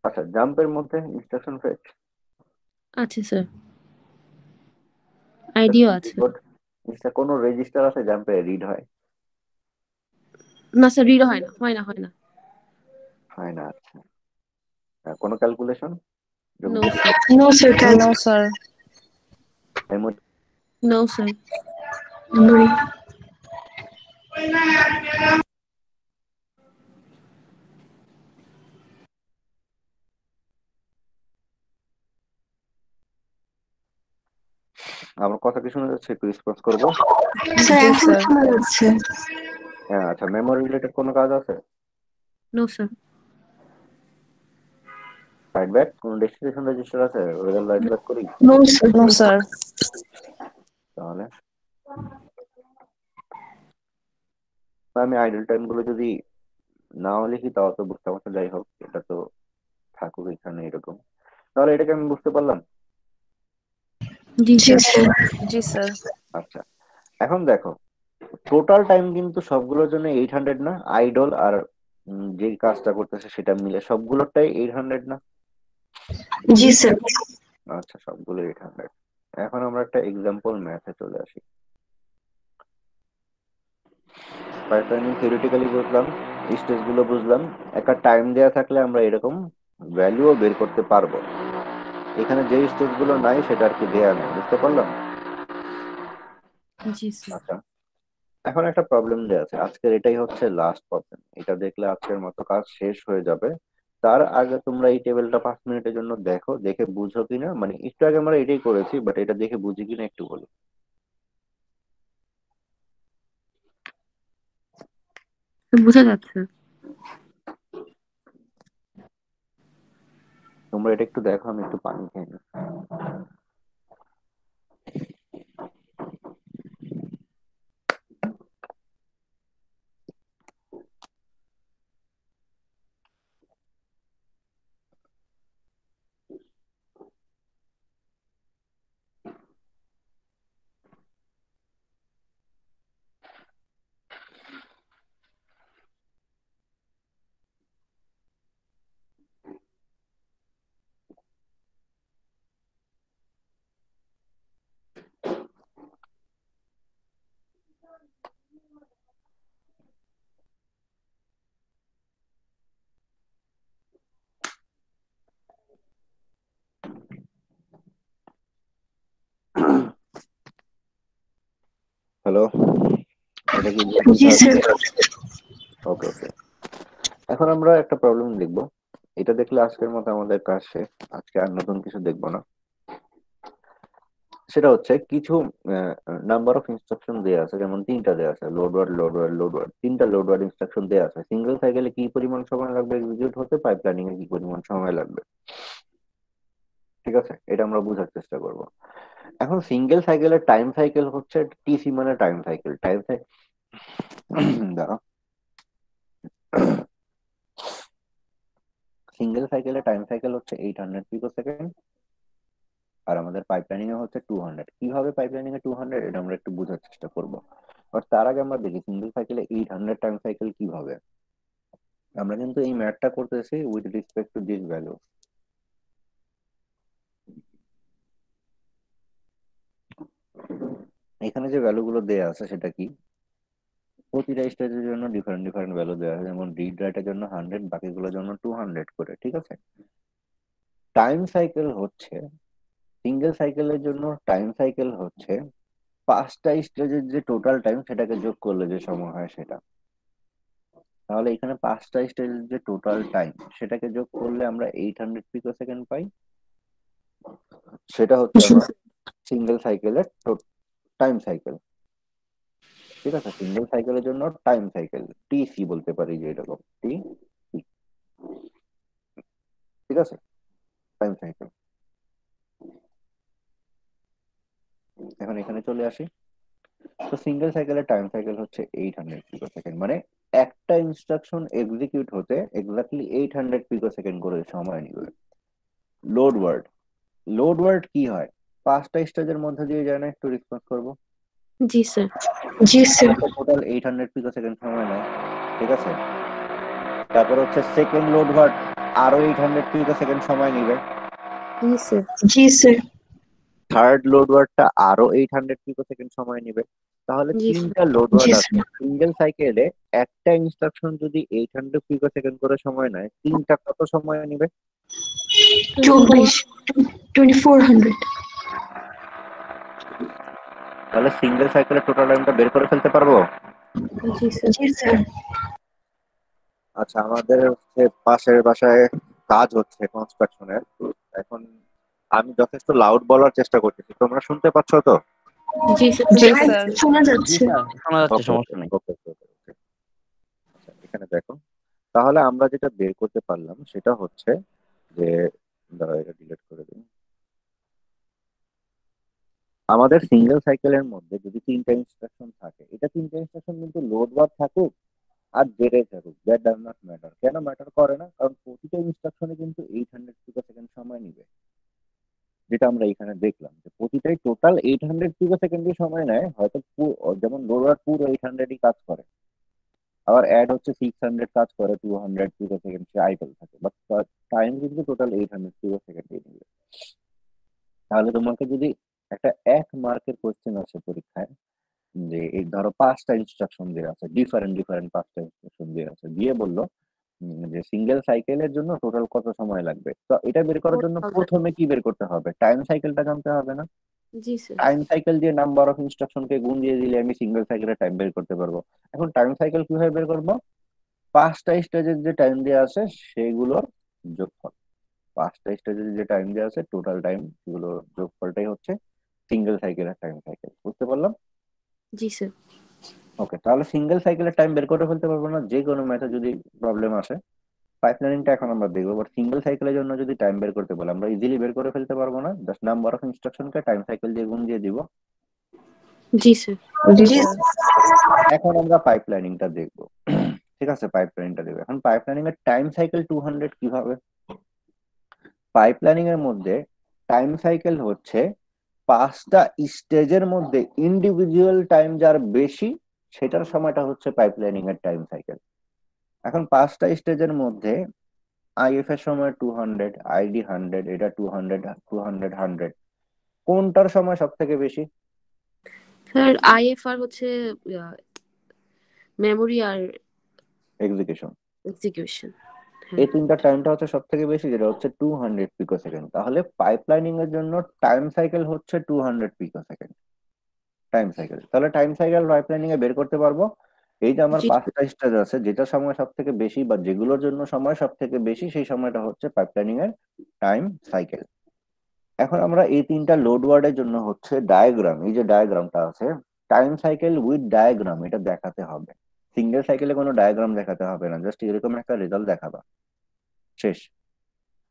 আচ্ছা জাম্পের মধ্যে ইনস্ট্রাকশন ফেচ আচ্ছা স্যার। আইডিও আছে। কোনো রেজিস্টার আছে জাম্পে রিড হয়? না স্যার, রিড হয় না, হয় না, হয় না। হয় না। আচ্ছা কোনো calculation no sir. No sir No, sir. Memory no sir. Memory আমার কথা কি শোনা যাচ্ছে? একটু রেসপন্স করবো। স্যার, Yes, এখন sir. শোনা যাচ্ছে হ্যাঁ আচ্ছা মেমোরি রিলেটেড কোনো কাজ আছে? No sir. রাইট ব্যাক কোনো ডেস্টিনেশন রেজিস্টার আছে, রেজাল্ট রাইট ব্যাক করি? No sir No, sir. তাহলে আমি আইডল টাইম গুলো যদি নাও লিখি তাও তো বুঝতে পারছো, যাই হোক এটা তো থাকুক এখানে এরকম। তাহলে এটাকে আমি বুঝতে পারলাম। জি জি স্যার। Sir Yes, sir. আচ্ছা এখন দেখো টোটাল টাইম কিন্তু সবগুলোর জন্য 800 না? আইডল আর যে কাজটা করতেছে সেটা মিলে সবগুলোরটাই 800 না? জি জি স্যার স্যার। আচ্ছা সবগুলো 800। এখন আমরা একটা এক্সাম্পল ম্যাথে চলে আসি। পাইথনিং থিওরিটিক্যালি বুঝলাম, স্টেজ গুলো বুঝলাম, একটা টাইম দেওয়া থাকলে আমরা এরকম ভ্যালুও বের করতে পারবো। এখানে যে স্টেজ গুলো নাই সেটা আর কি দেয়া নেই, বুঝতে পারলাম? জি স্যার। আচ্ছা এখন একটা প্রবলেম দেয়া আছে, আজকের এটাই হচ্ছে লাস্ট প্রবলেম, এটা দেখলে আজকের মতো কাজ শেষ হয়ে যাবে। তার আগে তোমরা এই টেবিলটা 5 মিনিটের জন্য দেখো, দেখে বুঝো কিনা, মানে একটু আগে আমরা এটাই করেছি বাট এটা দেখে বুঝি কিনা একটু বলি। বোঝা যাচ্ছে। তোমরা এটা একটু দেখো, আমি একটু পানি খেয়ে নিই। হ্যালো, এটা কি জি বুঝা স্যার যাচ্ছে? ওকে ওকে, এখন আমরা একটা প্রবলেম দেখবো। এটা দেখলে আজকের মতো আমাদের কাজ শেষ, আজকে আর নতুন কিছু দেখবো না। সেটা হচ্ছে কিছু নাম্বার অফ ইনস্ট্রাকশন দেওয়া আছে, যেমন তিনটা দেওয়া আছে, load word load word load word, তিনটা লোড ওয়ার্ড ইনস্ট্রাকশন দেওয়া আছে। সিঙ্গেল সাইকেলে কি পরিমাণ সময় লাগবে এক্সিকিউট হতে, পাইপলাইনিং এ কি পরিমাণ সময় লাগবে, ঠিক আছে? এটা আমরা বোঝার চেষ্টা করব। এখন সিঙ্গেল সাইকেলের টাইম সাইকেল হচ্ছে টিসি, মানে টাইম সাইকেল, দাঁড়াও সিঙ্গেল সাইকেলে টাইম সাইকেল হচ্ছে 800 পিকো সেকেন্ড, আর আমাদের পাইপলাইনিং এ হচ্ছে 200। কিভাবে পাইপলাইনিং এ 200 এটা আমরা একটু বোঝার চেষ্টা করব। আর তার আগে আমরা দেখি সিঙ্গেল সাইকেলে 800 টাইম সাইকেল কিভাবে। আমরা কিন্তু এই ম্যাথটা করতেছি with respect to this value. এখানে যে ভ্যালুগুলো দেয়া আছে সেটা কি, প্রতিটা স্টেজের জন্য ডিফারেন্ট ডিফারেন্ট ভ্যালু দেওয়া আছে, যেমন রিড রাইটের জন্য 100, বাকিগুলোর জন্য 200 করে, ঠিক আছে। টাইম সাইকেল হচ্ছে, সিঙ্গেল সাইকেলের জন্য টাইম সাইকেল হচ্ছে 5টা স্টেজের যে টোটাল টাইম সেটাকে যোগ করলে যে সময় হয় সেটা। তাহলে এখানে 5টা স্টেজের যে টোটাল টাইম সেটাকে যোগ করলে আমরা 800 পিকো সেকেন্ড পাই। সেটা হচ্ছে জি আমার স্যার। সিঙ্গেল সাইকেলের টাইম সাইকেল, ঠিক আছে। সিঙ্গেল সাইকেলের জন্য টাইম সাইকেল টিসি বলতে পারি, যে এরকম টি, ঠিক আছে, টাইম সাইকেল। এখন এখানে চলে আসি। তো সিঙ্গেল সাইকেলের টাইম সাইকেল হচ্ছে 800 পিকো সেকেন্ড, মানে একটা ইনস্ট্রাকশন এক্সিকিউট হতে এক্স্যাক্টলি 800 পিকো সেকেন্ড করে সময় নেবে। লোড ওয়ার্ড, লোড ওয়ার্ড কি হয়, 5টা স্টেজের মধ্যে দিয়ে যায় না, একটু রেসপন্স করবো। জি স্যার। জি স্যার। টোটাল 800 পিকো সেকেন্ড সময় নেয়, ঠিক আছে। তারপর হচ্ছে সেকেন্ড লোড ওয়ার্ড, আরো 800 পিকো সেকেন্ড সময় নিবে। জি স্যার। জি স্যার। থার্ড লোড ওয়ার্ডটা আরো 800 পিকো সেকেন্ড সময় নেবে। তাহলে জি স্যার। 3টা লোড জি ওয়ার্ড আছে। স্যার। সিঙ্গেল সাইকেলে একটা ইনস্ট্রাকশন যদি 800 পিকো সেকেন্ড করে সময় নেয়, 3টা কত সময় নেবে? 24 2400। তাহলে সিঙ্গেল সাইকেলের টোটাল টাইমটা বের করে ফেলতে পারবো। জি স্যার। জি স্যার। আচ্ছা, আমাদের হচ্ছে পাশের বাসায় কাজ হচ্ছে কনস্ট্রাকশনের। এখন আমি যথেষ্ট লাউড বলার চেষ্টা করতেছি, তোমরা শুনতে পাচ্ছ তো? জি স্যার। জি জি স্যার। শোনা জি যাচ্ছে। স্যার, শোনা যাচ্ছে, ওকে সমস্যা নেই। ওকে ওকে ওকে। আচ্ছা, এখানে দেখো, তাহলে আমরা যেটা বের করতে পারলাম সেটা হচ্ছে যে, দাঁড়াও এটা ডিলিট করে দিই। আমাদের সিঙ্গেল সাইকেলের মধ্যে যদি 3টা ইনস্ট্রাকশন থাকে, এটা 3টা ইনস্ট্রাকশন কিন্তু লোড বার থাকুক আর জেরে থাকুক, দ্যাট ডাজ নট ম্যাটার। কেন ম্যাটার করে না? কারণ প্রতিটা ইনস্ট্রাকশনে কিন্তু 800 পিকো সেকেন্ড সময় নিবে, যেটা আমরা এখানে দেখলাম যে প্রতিটাই টোটাল 800 পিকো সেকেন্ডই সময় নেয়। হয়তো যেমন লোড বার পুরো 800ই কাজ করে, আবার অ্যাড হচ্ছে 600 কাজ করে, 200 পিকো সেকেন্ড সে আইডল থাকে, বাট টাইম কিন্তু টোটাল 800 পিকো সেকেন্ডই নিবে। তাহলে তোমাকে যদি একটা 1 মার্কের কোশ্চেন আসে পরীক্ষায়, যে এই ধরো 5টা ইনস্ট্রাকশন দেওয়া আছে, ডিফারেন্ট ডিফারেন্ট 5টা ইনস্ট্রাকশন দেওয়া আছে, দিয়ে বললো যে সিঙ্গেল সাইকেলের জন্য টোটাল কত সময় লাগবে, তো এটা বের করার জন্য 4000। প্রথমে কি বের করতে হবে? টাইম সাইকেলটা জানতে হবে না? জি স্যার। টাইম সাইকেল দিয়ে নাম্বার অফ ইনস্ট্রাকশনকে গুণ দিয়ে দিলে আমি সিঙ্গেল সাইকেলের টাইম বের করতে পারবো। এখন টাইম সাইকেল কিভাবে বের করবো? 5টা স্টেজের যে টাইম দেওয়া আছে সেগুলোর যোগফল, 5টা স্টেজের যে টাইম দেওয়া আছে টোটাল টাইম, সেগুলোর যোগফলটাই হচ্ছে সিঙ্গেল সাইকেলের টাইম সাইকেল। বুঝতে পারলাম? জি স্যার। ওকে, তাহলে সিঙ্গেল সাইকেলের টাইম বের করে ফেলতে পারবো না যে কোনো ম্যাথে যদি প্রবলেম আসে। পাইপলাইনিংটা এখন আমরা দেখবো, বাট সিঙ্গেল সাইকেলের জন্য যদি টাইম বের করতে বলে আমরা ইজিলি বের করে ফেলতে পারবো না, জাস্ট নাম্বার অফ ইনস্ট্রাকশনকে টাইম সাইকেল দিয়ে গুণ দিয়ে দিব। জি স্যার। জি জি স্যার। স্যার। এখন আমরা পাইপলাইনিংটা দেখবো। ঠিক আছে, পাইপলাইনিংটা দেখবো। এখন পাইপলাইনিং এর টাইম সাইকেল 200 কিভাবে? পাইপলাইনিং এর মধ্যে টাইম সাইকেল হচ্ছে 5টা স্টেজের মধ্যে ইন্ডিভিজুয়াল টাইম যার বেশি সেটার সময়টা হচ্ছে পাইপলাইনিং এর টাইম সাইকেল। এখন 5টা স্টেজের মধ্যে আইএফ এর সময় 200, আইডি 100, এটা 200 200 100, কোনটার সময় সব থেকে বেশি? স্যার আইএফআর হচ্ছে মেমোরি আর এক্সিকিউশন। এক্সিকিউশন। এই হ্যাঁ। 3টা টাইমটা হচ্ছে সব থেকে বেশি, যেটা হচ্ছে 200 পিকো সেকেন্ড। তাহলে পাইপলাইনিং এর জন্য টাইম সাইকেল হচ্ছে 200 পিকো সেকেন্ড টাইম সাইকেল। তাহলে টাইম সাইকেল পাইপলাইনিং এ বের করতে পারবো। এই যে আমার জি 5টা স্টেজ আছে, যেটা সময় সব থেকে বেশি বা যেগুলোর জন্য সময় সব থেকে বেশি, সেই সময়টা হচ্ছে পাইপলাইনিং এর টাইম সাইকেল। এখন আমরা এই 3টা লোড ওয়ার্ডের জন্য হচ্ছে ডায়াগ্রাম, এই যে ডায়াগ্রামটা আছে, টাইম সাইকেল উইথ ডায়াগ্রাম, এটা দেখাতে হবে। সিঙ্গেল সাইকেলে কোনো ডায়াগ্রাম দেখাতে হবে না, জাস্ট এরকম একটা রেজাল্ট দেখাবা, শেষ।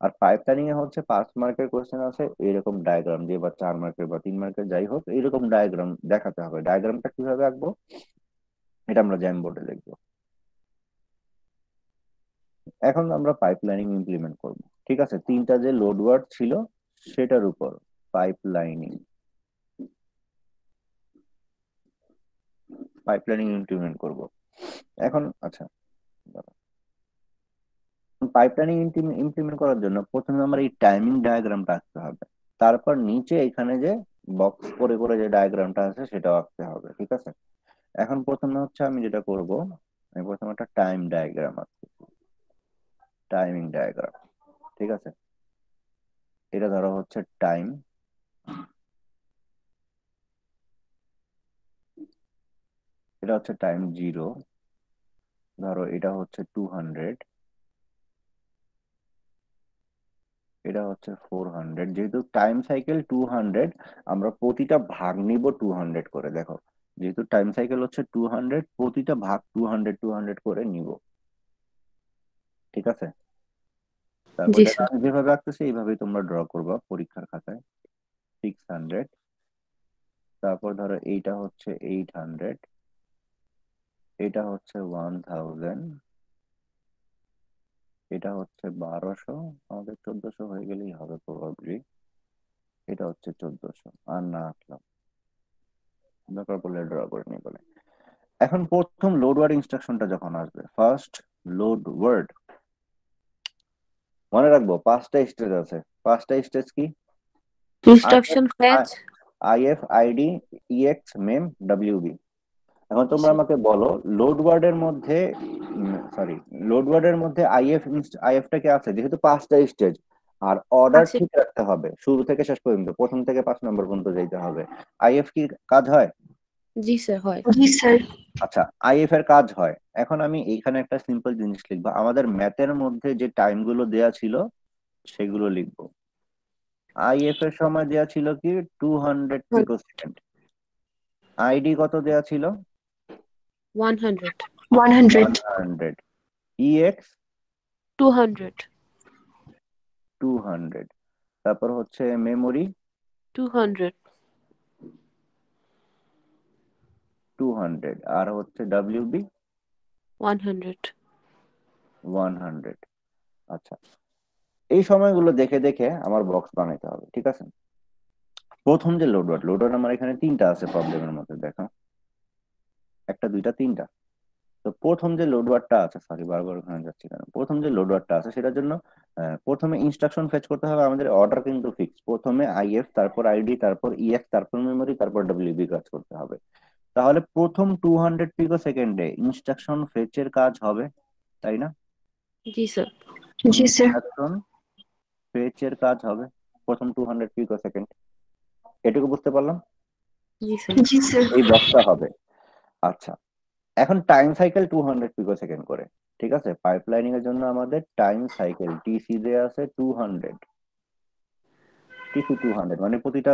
আর পাইপলাইনিং এ হচ্ছে 5 মার্কের কোশ্চেন আছে, এরকম ডায়াগ্রাম দিয়ে বা 4 মার্কের বা 3 মার্কের যাই হোক, এরকম ডায়াগ্রাম দেখাতে হবে। ডায়াগ্রামটা কিভাবে আঁকবো এটা আমরা জ্যাম বোর্ডে দেখবো। এখন আমরা পাইপলাইনিং ইমপ্লিমেন্ট করব, ঠিক আছে? তিনটা যে লোড ওয়ার্ড ছিল সেটার উপর পাইপলাইনিং ইমপ্লিমেন্ট করব এখন। আচ্ছা, পাইপলাইনিং ইমপ্লিমেন্ট করার জন্য প্রথমে আমার এই টাইমিং ডায়াগ্রামটা আঁকতে হবে, তারপর নিচে এখানে যে বক্স করে করে যে ডায়াগ্রামটা আছে সেটাও আঁকতে হবে, ঠিক আছে? এখন প্রথমে হচ্ছে আমি যেটা করব, আমি প্রথমে একটা টাইম ডায়াগ্রাম আঁকছি, টাইমিং ডায়াগ্রাম, ঠিক আছে? এটা ধরো হচ্ছে টাইম, এটা হচ্ছে টাইম 0, ধরো এটা হচ্ছে 200, এটা হচ্ছে 400। যেহেতু টাইম সাইকেল 200, আমরা প্রতিটা ভাগ নিব 200 করে। দেখো, যেহেতু টাইম সাইকেল হচ্ছে 200, প্রতিটা ভাগ 200 200 করে নিব, ঠিক আছে? তারপর জি দেখো স্যার। আমি যেভাবে আঁকতেছি এইভাবেই তোমরা ড্র করবা পরীক্ষার খাতায়। 600, তারপর ধরো এইটা হচ্ছে 800, এটা হচ্ছে 1000, এটা হচ্ছে 1200, আমাদের 1400 হয়ে গেলেই হবে প্রবাবলি। এটা হচ্ছে 1400, আর না আঁকলাম, দরকার পড়লে ড্র করে নিই বলে। এখন প্রথম লোড ওয়ার্ড ইনস্ট্রাকশনটা যখন আসবে, ফার্স্ট লোড ওয়ার্ড, মনে রাখবো 5টা স্টেজ আছে। 5টা স্টেজ কি? Instruction fetch. If, ID, EX, ma'am, WB. এখন তোমরা স্যার। আমাকে বলো লোড ওয়ার্ডের মধ্যে, সরি, লোড ওয়ার্ডের মধ্যে আইএফটা কি আছে? যেহেতু 5টা স্টেজ, আর অর্ডার আছে। ঠিক রাখতে হবে, শুরু থেকে শেষ পর্যন্ত, প্রথম থেকে 5 নম্বর পর্যন্ত যেতে হবে। আইএফ কি কাজ হয়? জি স্যার হয়। জি স্যার। আচ্ছা, আইএফ এর কাজ হয়। এখন আমি এইখানে একটা সিম্পল জিনিস লিখবো, আমাদের ম্যাথের মধ্যে যে টাইম গুলো দেয়া ছিল সেগুলো লিখবো। আইএফ এর সময় দেয়া ছিল কি 200 পিকোসেকেন্ড। আইডি কত দেয়া ছিল? 100। 100। 100। ইএক্স 200। 200। তারপর হচ্ছে মেমোরি 200। 200, আর হচ্ছে ডাব্লিউবি 100। 100। আচ্ছা, এই সময়গুলো দেখে দেখে আমার বক্স বানাইতে হবে, ঠিক আছে? প্রথম যে লোড ওয়ার্ড আমার এখানে 3টা আছে প্রবলেমের মধ্যে, দেখো, 1টা 2টা 3টা। তো প্রথম যে লোড ওয়ার্ডটা আছে, সরি বারবার ওখানে যাচ্ছি কেন, প্রথম যে লোড ওয়ার্ডটা আছে সেটার জন্য প্রথমে ইনস্ট্রাকশন ফেচ করতে হবে। আমাদের অর্ডার কিন্তু ফিক্স, প্রথমে আইএফ, তারপর আইডি, তারপর ইএক্স, তারপর মেমোরি, তারপর ডাব্লিউবি কাজ করতে হবে। তাহলে প্রথম 200 পিকো সেকেন্ডে ইনস্ট্রাকশন ফেচের কাজ হবে, তাই না? জি স্যার। জি স্যার। ইনস্ট্রাকশন ফেচের কাজ হবে প্রথম 200 পিকো সেকেন্ড। এটুকু বুঝতে পারলাম? জি স্যার। জি স্যার। এই বক্সটা হবে। আচ্ছা, এখন টাইম সাইকেল 200 পিকো সেকেন্ড করে, ঠিক আছে? পাইপলাইনিং এর জন্য আমাদের টাইম সাইকেল টিসি দেয়া আছে 200, টিসি 200, মানে প্রতিটা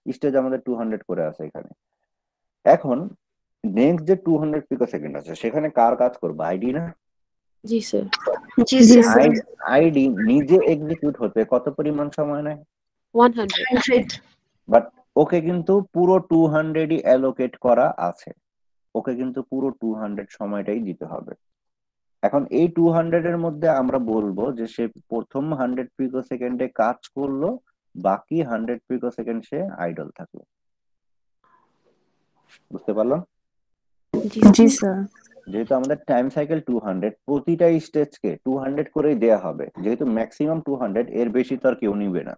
স্টেজ আমাদের 200 করে আছে এখানে। এখন নেক্সট যে 200 পিকো সেকেন্ড আছে সেখানে কার কাজ করবে? আইডি না? জি স্যার। জি স্যার। আইডি নিজে এক্সিকিউট হতে কত পরিমাণ সময় নেয়? 100। 100। বাট ওকে কিন্তু পুরো 200ই অ্যালোকেট করা আছে, ওকে কিন্তু পুরো 200 সময়টাই দিতে হবে। এখন এই 200 এর মধ্যে আমরা বলবো যে সে প্রথম 100 পিকো সেকেন্ডে কাজ করলো, বাকি 100 পিকো সেকেন্ড সে আইডল থাকলো। বুঝতে পারলাম? জি স্যার। যেহেতু আমাদের টাইম সাইকেল 200, প্রতিটা স্টেজকে 200 করেই দেয়া হবে, যেহেতু ম্যাক্সিমাম 200, এর বেশি তো আর কেউ নিবে না।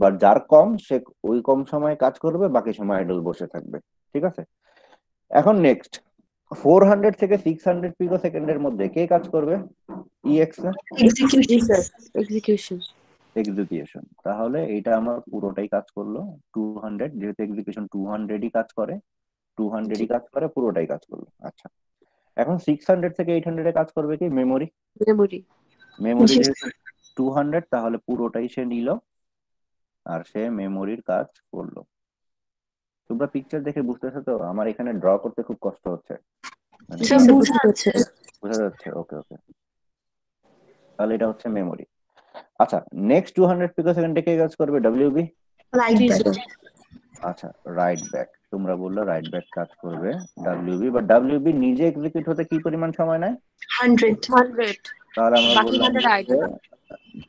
বাট যার কম সে ওই কম সময় কাজ করবে, বাকি সময় আইডল বসে থাকবে, ঠিক আছে? এখন নেক্সট 400 থেকে 600 পিকো সেকেন্ডের মধ্যে কে কাজ করবে? ইএক্স না? জি এক্সিকিউশন। স্যার। এক্সিকিউশন। এক্সিকিউশন। তাহলে এটা আমার পুরোটাই কাজ করলো 200, যেহেতু এক্সিকিউশন 200ই কাজ করে, 200ই কাজ করে, পুরোটাই কাজ করলো। আচ্ছা, এখন 600 থেকে 800 এ কাজ করবে কি? মেমোরি। মেমোরি। মেমোরি জি যেহেতু 200, তাহলে পুরোটাই সে নিল আর সে মেমোরির কাজ করলো। তোমরা পিকচার দেখে বুঝতেছো তো? আমার এখানে ড্র করতে খুব কষ্ট হচ্ছে, মানে জি স্যার বুঝতে পারছি। বোঝা যাচ্ছে? ওকে ওকে, তাহলে এটা হচ্ছে মেমোরি। আচ্ছা, নেক্সট 200 পিকো সেকেন্ডে কে কাজ করবে? ডাব্লিউবি। রাইট জি ব্যাক। স্যার। আচ্ছা, রাইট ব্যাক, তোমরা বললো রাইট ব্যাক কাজ করবে ডাব্লিউবি, বা ডাব্লিউবি নিজে এক্সিকিউট হতে কি পরিমাণ সময় নেয়? 100 100 তাহলে আমরা বাকি বললাম 100 যে আইডল।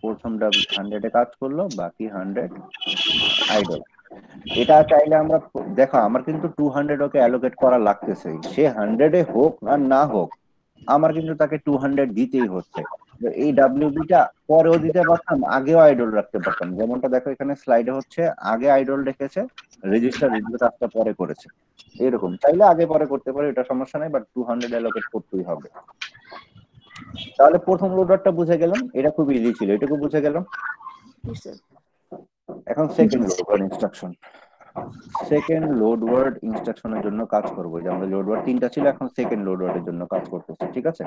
প্রথম 100 কাজ করলো, বাকি 100 আইডল। এটা চাইলে আমরা, দেখো আমার কিন্তু 200 ওকে অ্যালোকেট করা লাগতেছে, সে 100 হোক আর না হোক আমার কিন্তু তাকে 200 দিতেই হচ্ছে। তো এই ডাব্লিউবিটা পরেও দিতে পারতাম, আগেও আইডল রাখতে পারতাম, যেমনটা দেখো এখানে স্লাইডে হচ্ছে আগে আইডল রেখেছে, রেজিস্টার রিভিউ টাস্কটা পরে করেছে। এরকম চাইলে আগে পরে করতে পারে, এটা সমস্যা নাই, বাট 200 অ্যালোকেট করতেই হবে। তাহলে প্রথম লোডারটা বুঝে গেলাম, এটা খুব ইজি ছিল, এটুকু বুঝে গেলাম। জি স্যার। এখন second load word instruction. Second load word ইনস্ট্রাকশনের জন্য কাজ করবো, যে আমাদের লোড ওয়ার্ড 3টা ছিল, এখন সেকেন্ড লোড ওয়ার্ডের জন্য কাজ করতেছি, ঠিক আছে।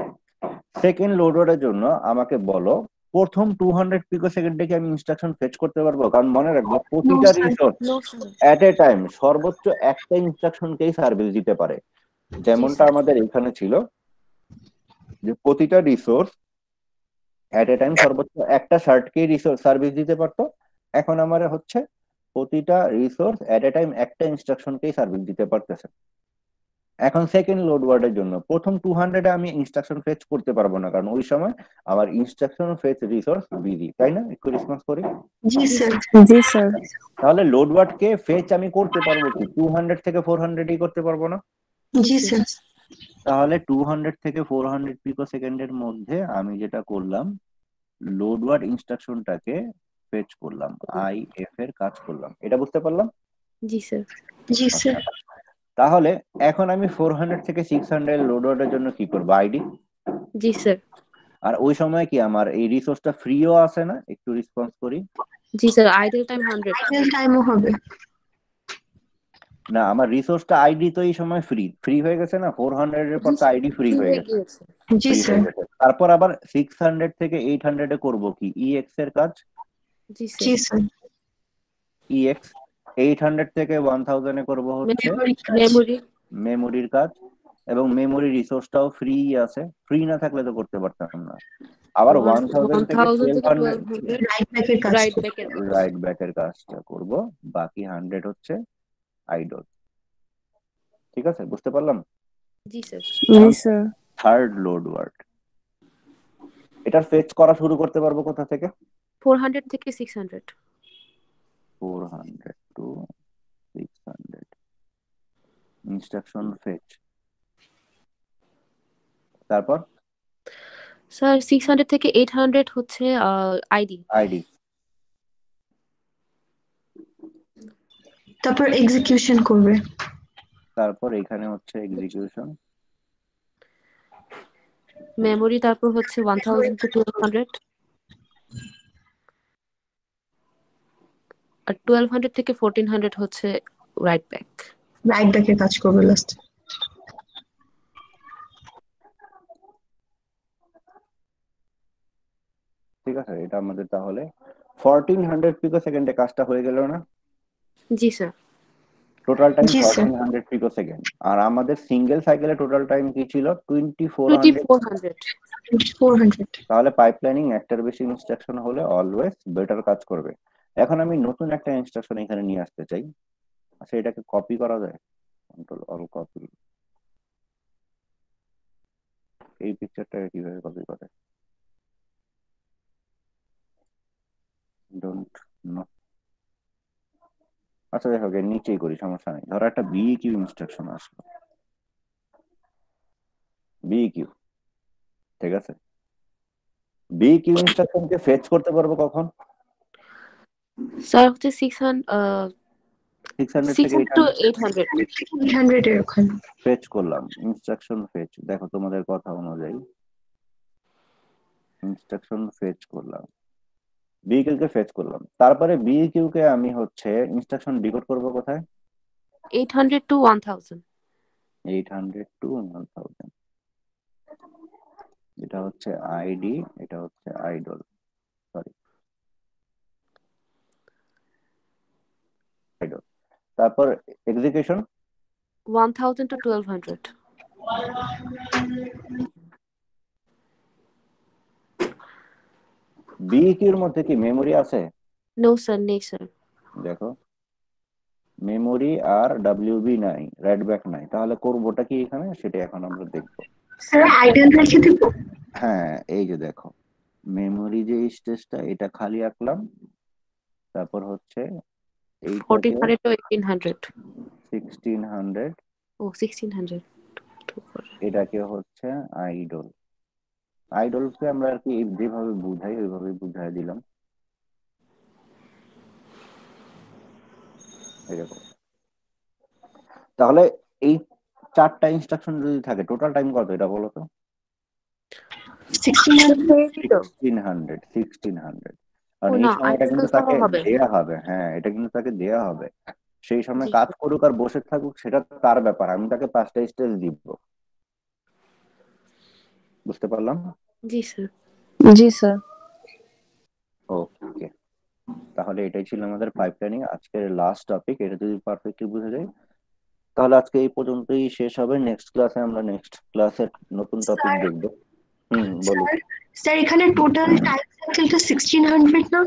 সেকেন্ড লোড ওয়ার্ডের জন্য আমাকে বলো প্রথম 200 পিকো সেকেন্ডে কি আমি ইনস্ট্রাকশন ফেচ করতে পারবো? কারণ মনে রাখবো No, প্রতিটা sir. Resource no sir. At a time সর্বোচ্চ একটা ইনস্ট্রাকশনকেই সার্ভিস দিতে পারে। জি যেমনটা স্যার। আমাদের এখানে ছিল যে প্রতিটা রিসোর্স এট এ টাইম সর্বোচ্চ একটা শার্টকেই রিসোর্স সার্ভিস দিতে পারতো, এখন আমার হচ্ছে প্রতিটা রিসোর্স এট এ টাইম একটা ইনস্ট্রাকশনকেই সার্ভিস দিতে পারতেছে। এখন সেকেন্ড লোড ওয়ার্ডের জন্য প্রথম 200 আমি ইনস্ট্রাকশন ফেচ করতে পারবো না, কারণ ওই সময় আমার ইনস্ট্রাকশন ফেচ রিসোর্স বিজি, তাই না? একটু রেসপন্স করি। জি জি স্যার। স্যার। জি স্যার। তাহলে লোড ওয়ার্ডকে ফেচ আমি করতে পারবো কি 200 থেকে 400 করতে পারবো না? জি জি স্যার। স্যার। তাহলে 200 থেকে 400 পিকো সেকেন্ডের মধ্যে আমি যেটা করলাম, লোড ওয়ার্ড ইনস্ট্রাকশনটাকে ফেচ করলাম, আই এফ এর কাজ করলাম। এটা বুঝতে পারলাম? জি স্যার। জি স্যার। তাহলে এখন আমি 400 থেকে 600 লোড ওয়ার্ডের জন্য কি করবো? আইডি। জি স্যার। আর ওই সময় কি আমার এই রিসোর্সটা ফ্রিও আছে না? একটু রেসপন্স করি। জি স্যার। Idol time 100। আইডল টাইমও হবে। না, আমার রিসোর্সটা আইডি তো এই সময় ফ্রি ফ্রি হয়ে গেছে না, 400 এর পর জি তো স্যার। আইডি ফ্রি ফ্রি হয়ে হয়ে গেছে। গিয়েছে। জি ফ্রি স্যার। হয়ে গেছে, তারপর আবার 600 থেকে 800 এ করবো কি ইএক্স এর কাজ। জি জি স্যার। স্যার। ইএক্স 800 থেকে 1000 এ করবো হচ্ছে মেমোরি। মেমোরির কাজ, এবং মেমোরি রিসোর্সটাও ফ্রি আছে, ফ্রি না থাকলে তো করতে পারতাম না। আবার 1000 থেকে 1000 থেকে 1200 1200 রাইট ব্যাকের কাজ রাইট করবে। ব্যাকের কাজ। রাইট ব্যাকের কাজটা করব, বাকি 100 হচ্ছে আইডল। ঠিক আছে, বুঝতে পারলাম। জি স্যার। জি স্যার। থার্ড লোড ওয়ার্ড, এটার ফেচ করা শুরু করতে পারবো কোথা থেকে? 400 থেকে 600। 400 টু 600 ইনস্ট্রাকশন ফেচ, তারপর স্যার 600 থেকে 800 হচ্ছে আইডি। আইডি, তারপর এক্সিকিউশন করবে। তারপর এখানে হচ্ছে এক্সিকিউশন, মেমোরি তারপর হচ্ছে 1000 টু 1200, আর 1200 থেকে 1400 হচ্ছে রাইট ব্যাক। রাইট ব্যাকের কাজ করবে লাস্ট। ঠিক আছে। এটা আমাদের তাহলে 1400 পিকো সেকেন্ডে কাজটা হয়ে গেল না? জি স্যার। টোটাল টাইম জি স্যার। 1400 পিকো সেকেন্ড, আর আমাদের সিঙ্গেল সাইকেলে টোটাল টাইম কি ছিল? 2400। 2400। 400। তাহলে পাইপলাইনিং একটার বেশি ইনস্ট্রাকশন হলে অলওয়েজ বেটার কাজ করবে। এখন আমি নতুন একটা ইনস্ট্রাকশন এখানে নিয়ে আসতে চাই, আচ্ছা এটাকে কপি করা যায়? Control all copy. এই পিকচারটাকে কিভাবে কপি করে? Don't know. আচ্ছা দেখো নিচেই করি, সমস্যা নেই। ধরো একটা বিইকিউ ইনস্ট্রাকশন আসলো, বিইকিউ, ঠিক আছে। বিইকিউ ইনস্ট্রাকশনকে ফেচ করতে পারবো কখন? স্যার হচ্ছে 600 600 থেকে 600 টু 800 800। 800 এর ওখানে। ফেচ করলাম, ইনস্ট্রাকশন ফেচ, দেখো তোমাদের কথা অনুযায়ী ইনস্ট্রাকশন ফেচ করলাম, বিইকিউ কে ফেচ করলাম, তারপরে বিইকিউ কে আমি হচ্ছে ইনস্ট্রাকশন ডিকোড করব কোথায়? 800 টু 1000। 800 টু 1000, এটা হচ্ছে আইডি, এটা হচ্ছে আইডল, সরি আইডল। তারপর এক্সিকিউশন 1000 টু 1200। বিইকিউর মধ্যে কি মেমোরি আছে? নো স্যার, নেই স্যার। দেখো মেমোরি আর ডাব্লিউবি নাই, রাইট ব্যাক নাই, তাহলে করবোটা কি এখানে সেটা এখন আমরা দেখবো। স্যার আইডিয়াল রেখে দিব। হ্যাঁ, এই যে দেখো, মেমোরি যে স্টেজটা এটা খালি আঁকলাম, তারপর হচ্ছে এইটাকে 1400 to 1800। 1600, ও 1600। এটাকে হচ্ছে আইডল। আইডলকে আমরা আর কি যেভাবে বুঝাই ওইভাবে বুঝাই দিলাম এরকম। তাহলে এই 4টা ইনস্ট্রাকশন যদি থাকে, টোটাল টাইম কত এটা বলো তো? 1600। তো 1600। কারণ ও এই না, সময়টা আইডিয়াল কিন্তু সহ তাকে হবে। দেয়া হবে, হ্যাঁ এটা কিন্তু তাকে দেয়া হবে। সেই সময় জি কাজ স্যার। করুক আর বসে থাকুক সেটা তার ব্যাপার, আমি তাকে 5টা স্টেজ দিব। বুঝতে পারলাম? জি স্যার। জি স্যার। ওকে, তাহলে এটাই ছিল আমাদের পাইপলাইনিং আজকের লাস্ট টপিক। এটা যদি পারফেক্টলি বুঝে যায় তাহলে আজকে এই পর্যন্তই শেষ হবে। নেক্সট ক্লাসে আমরা নেক্সট ক্লাসের নতুন টপিক স্যার দেখবো। বলো। স্যার স্যার এখানে টোটাল টাইম সাইকেলটা 1600 না?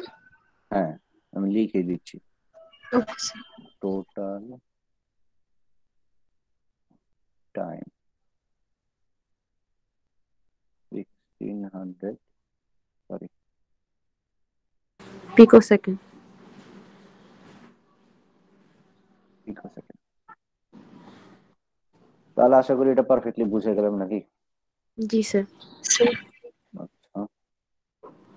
হ্যাঁ, আমি লিখে দিচ্ছি। Okay sir. Total time 1600, sorry, pico second. Pico second. তাহলে আশা করি এটা পারফেক্টলি বুঝে গেলাম নাকি? জি স্যার। স্যার আচ্ছা,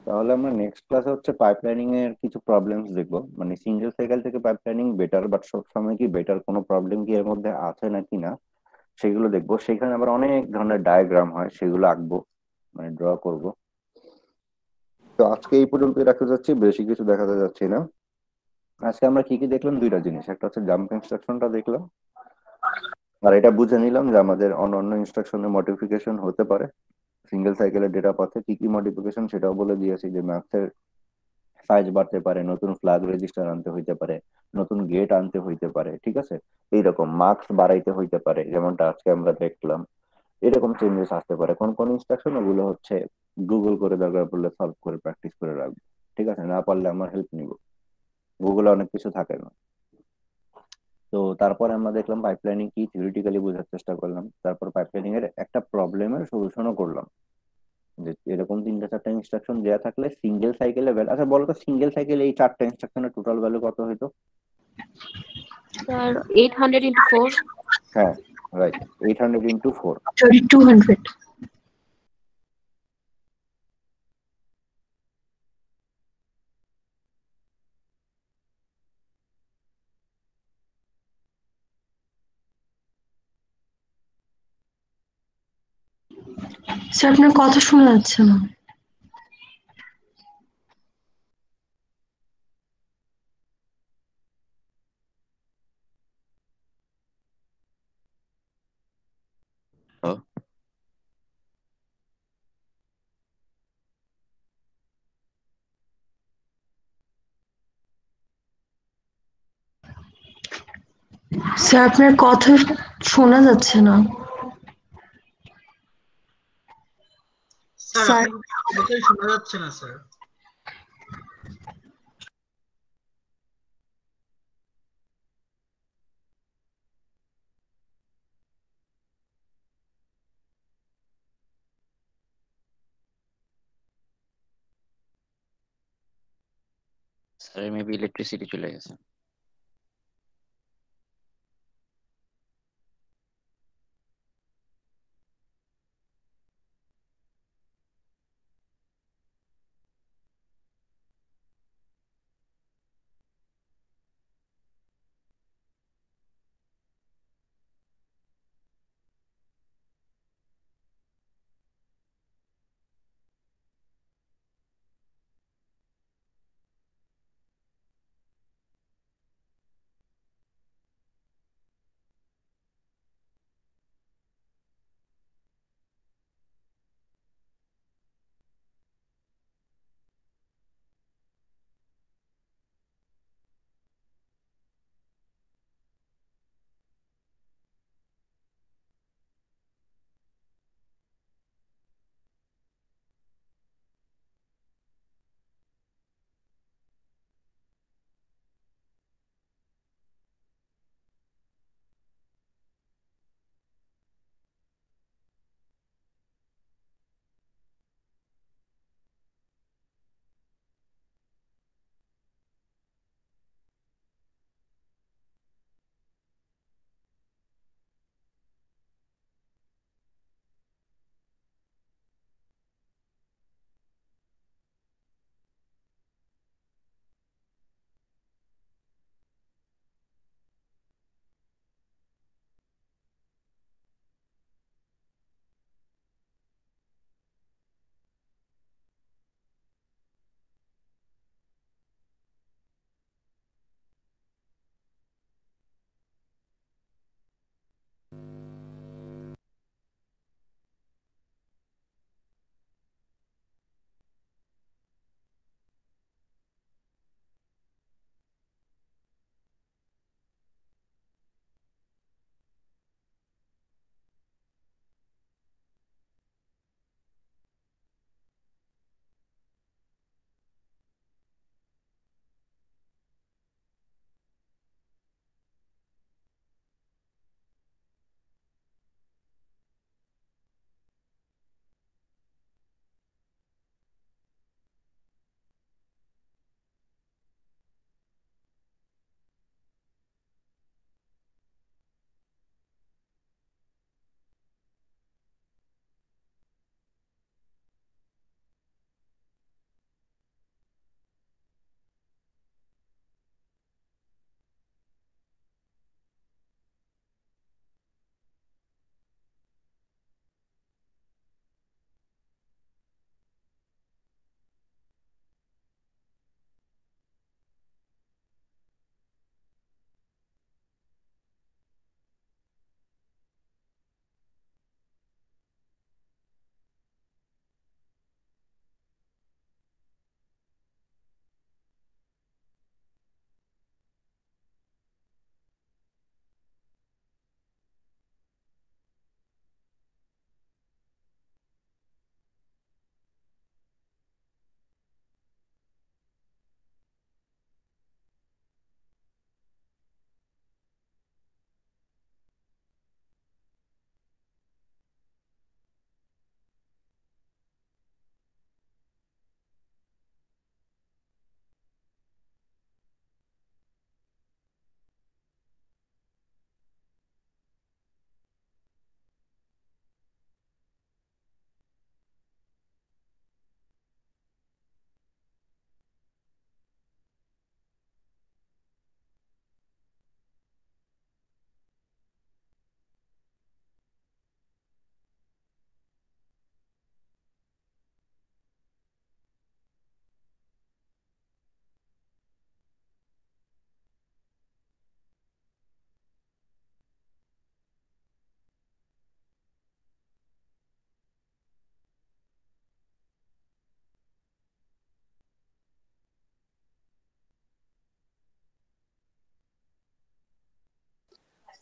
তাহলে আমরা নেক্সট ক্লাসে হচ্ছে পাইপলাইনিং এর কিছু প্রবলেমস দেখবো। মানে সিঙ্গেল সাইকেল থেকে পাইপলাইনিং বেটার, বাট সব সময় কি বেটার, কোনো প্রবলেম কি এর মধ্যে আছে নাকি না সেগুলো দেখবো। সেখানে আবার অনেক ধরনের ডায়াগ্রাম হয়, সেগুলো আঁকবো, মানে ড্র করব। তো আজকে এই পর্যন্তই রাখতে যাচ্ছি, বেশি কিছু দেখাতে যাচ্ছি না। আজকে আমরা কি কি দেখলাম, দুইটা জিনিস, একটা হচ্ছে জাম্প ইনস্ট্রাকশনটা দেখলাম, আর এটা বুঝে নিলাম যে আমাদের অন্য ইনস্ট্রাকশনের মডিফিকেশন হতে পারে। সিঙ্গেল সাইকেলের ডেটা পাথে কি কি মডিফিকেশন সেটাও বলে দিয়েছি, যে ম্যাপসের সাইজ বাড়তে পারে, নতুন ফ্ল্যাগ রেজিস্টার আনতে হইতে পারে, নতুন গেট আনতে হইতে পারে, ঠিক আছে? এইরকম মার্কস বাড়াইতে হইতে পারে, যেমনটা আজকে আমরা দেখলাম। এরকম চেঞ্জেস আসতে পারে। কোন কোন ইনস্ট্রাকশন, ওগুলো হচ্ছে গুগল করে দরকার পড়লে সলভ করে প্র্যাকটিস করে রাখবো, ঠিক আছে? না পারলে আমার হেল্প নিব, গুগলে অনেক কিছু থাকে না। তো তারপরে আমরা দেখলাম পাইপলাইনিং কি, থিওরিটিক্যালি বোঝার চেষ্টা করলাম। তারপর পাইপলাইনিং এর একটা প্রবলেমের সলিউশনও করলাম, যে এরকম 3টা 4টা ইনস্ট্রাকশন দেওয়া থাকলে সিঙ্গেল সাইকেলে ভ্যালু, আচ্ছা বলো তো, সিঙ্গেল সাইকেলে এই 4টা ইনস্ট্রাকশনের টোটাল ভ্যালু কত হইতো? Sir 800 into 4। হ্যাঁ, রাইট, 800 × 4। 3200। স্যার আপনার কথা শোনা যাচ্ছে না। স্যার আপনার কথা শোনা যাচ্ছে না। স্যার স্যার আপনার কথাই শোনা যাচ্ছে না স্যার। স্যার মেবি ইলেকট্রিসিটি চলে গেছে।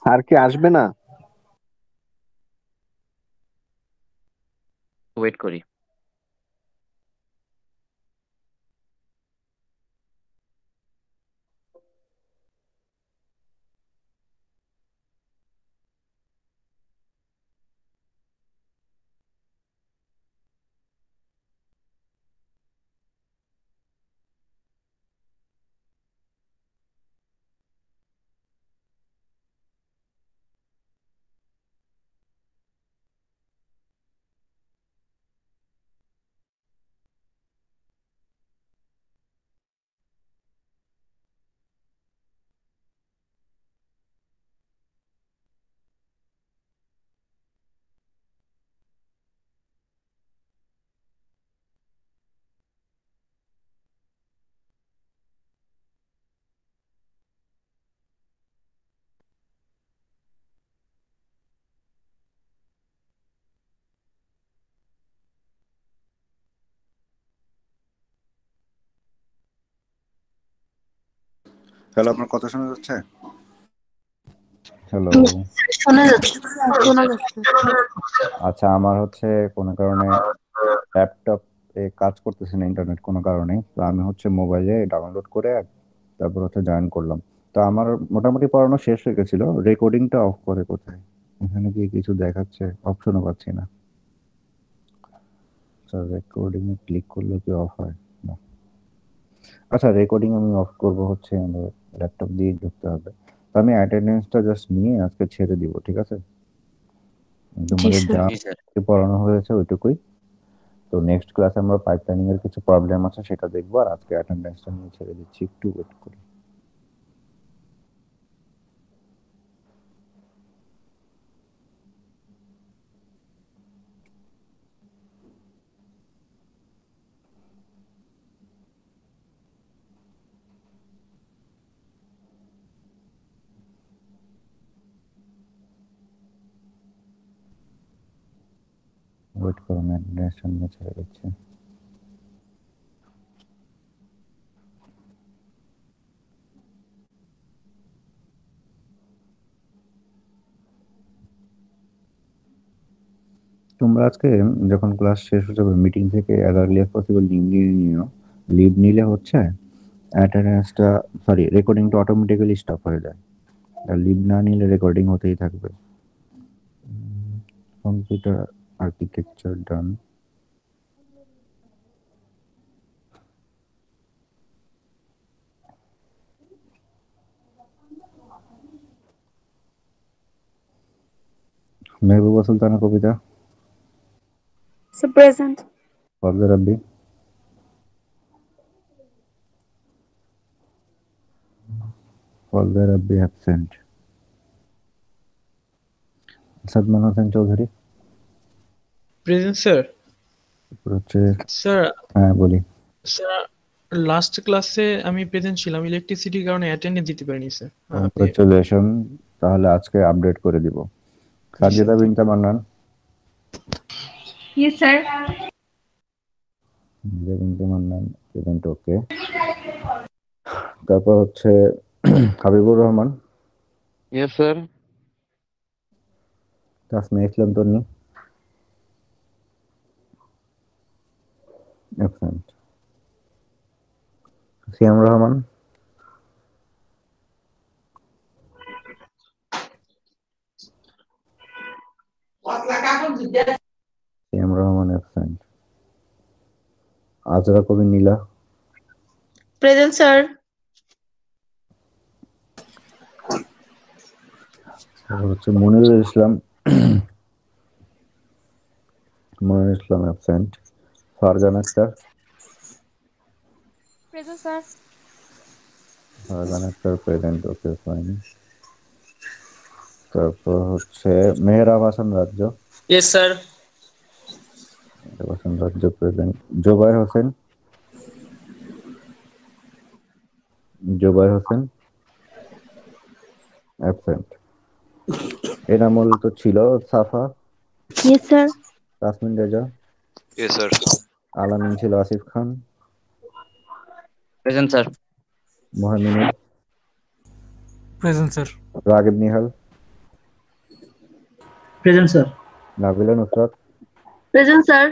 আর কি আসবে না? ওয়েট করি। হ্যালো, আপনার কথা শোনা যাচ্ছে? হ্যালো। শোনা যাচ্ছে। শোনা যাচ্ছে। আচ্ছা, আমার হচ্ছে কোনো কারণে ল্যাপটপ এ কাজ করতেছে না, ইন্টারনেট কোনো কারণে। তো আমি হচ্ছে মোবাইলে ডাউনলোড করে তারপর হচ্ছে জয়েন করলাম। তো আমার মোটামুটি পড়ানো শেষ হয়ে গেছিল। রেকর্ডিংটা অফ করে কোথায়? এখানে কি কিছু দেখাচ্ছে? অপশনও পাচ্ছি না। আচ্ছা, রেকর্ডিং এ ক্লিক করলে কি অফ হয়? না। আচ্ছা, রেকর্ডিং আমি অফ করব হচ্ছে আমার ল্যাপটপ দিয়ে ঢুকতে হবে। তো আমি অ্যাটেন্ডেন্সটা জাস্ট নিয়ে আজকে ছেড়ে দিব, ঠিক আছে? জি তোমাদের স্যার। যা জি স্যার। পড়ানো হয়েছে ওইটুকুই। তো নেক্সট ক্লাসে আমরা পাইপলাইনিং এর কিছু প্রবলেম আছে সেটা দেখবো, আর আজকে অ্যাটেন্ডেন্সটা নিয়ে ছেড়ে দিচ্ছি, একটু ওয়েট করি। ওয়েট করুন, অ্যাটেন্ডেন্সটা নিয়ে ছেড়ে দিচ্ছি। তোমরা আজকে যখন ক্লাস শেষ হয়ে যাবে মিটিং থেকে as early as possible leave নিয়ে নিও। লিভ নিলে হচ্ছে অ্যাটেন্ডেন্সটা, সরি, রেকর্ডিংটা অটোমেটিক্যালি স্টপ হয়ে যায়। আর লিভ না নিলে রেকর্ডিং হতেই থাকবে। Computer architecture done. Mehbuba Sultana Kabita, So present. Fazle Rabbi, Fazle Rabbi absent. Sadman Hossain Chowdhury, present sir. তারপর হচ্ছে, স্যার হ্যাঁ বলি। স্যার লাস্ট ক্লাসে আমি প্রেজেন্ট ছিলাম, ইলেকট্রিসিটির কারণে অ্যাটেন্ডে দিতে পারিনি স্যার। আপনি কংগ্রেচুলেশন, তাহলে আজকে আপডেট করে দিব। সাজিদা বিনতে মান্নান, ইয়েস স্যার। সাজিদা বিনতে মান্নান প্রেজেন্ট, ওকে। তারপর হচ্ছে Habibur Rahman, yes sir. Tasmia Islam Tonni, absent. Siam Rahman, Siam Rahman absent. Azra Kabir Nila, present sir. তারপর হচ্ছে Monirul Islam, Monirul Islam absent. Farzan Akter, Present sir. Farzan Akter present, okay fine. তারপর হচ্ছে মেহরাব হাসান রাজ্য, Yes, sir. মেহরাব হাসান রাজ্য প্রেজেন্ট। জোবায়ের হোসেন, জোবায়ের হোসেন অ্যাবসেন্ট। এনামুল তো ছিল। Safa, yes sir. Tasmin Reza, Yes, sir. Alamin ছিল। Asif Khan, present sir. Mohaminur, present sir. Ragib Nihal, present sir. Nabila Nusrat, present sir.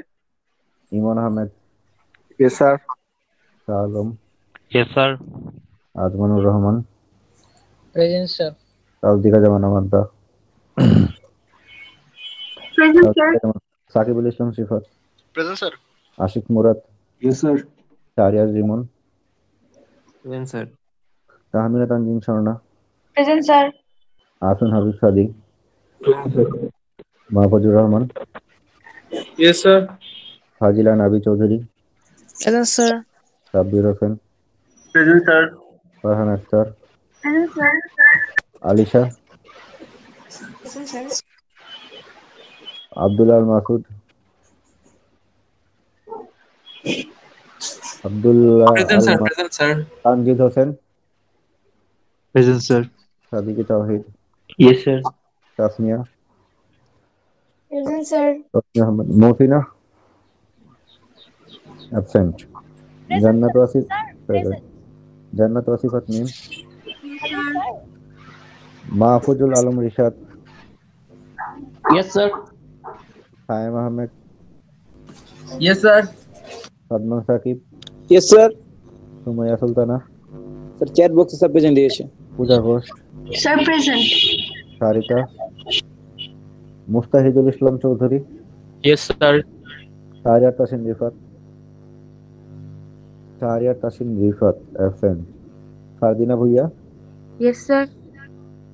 Emon Ahmed, Yes, sir. Shah Alam, Yes, sir. Azmanur Rahman, present sir. Tasdika Zaman Amadda, present sir. Sakibul Islam Sifat, Present, sir. Ashik Murad, Yes, sir. Shahriar Rimon, Present, sir. Tahmina Tanzim Swarna, present sir. আসুন Habib Sadi, Mahfuzur Rahman, Yes, sir. Fazila Nabi Chowdhury, present sir. Sabbir Hossain, Present, sir. Farhan Akter, present sir. Alisha, present sir. Abdullah Al Masud, Abdullah Present, Al sir. মা- Present, sir. Tanzid Hossain, Present, sir. Sadiki Tawhid, Yes, sir. Tasmia, present sir. Tasmia Ahmed, Mohsina absent, Jannat Wasif present, Jannat Wasifat Mim, Mahfuzul Alam Rishad, yes sir. Sayem Ahmed, yes sir. Sadman Sakib, Yes, sir. Sumaiya Sultana, Sir, chat box is present দিয়েছে। Puja Ghosh, sir present. Sarika, Mustahidul Islam Chowdhury, yes sir. Shahriar Tasin Rifat, Shahriar Tasin Rifat absent, Fardina Bhuiyan, yes sir.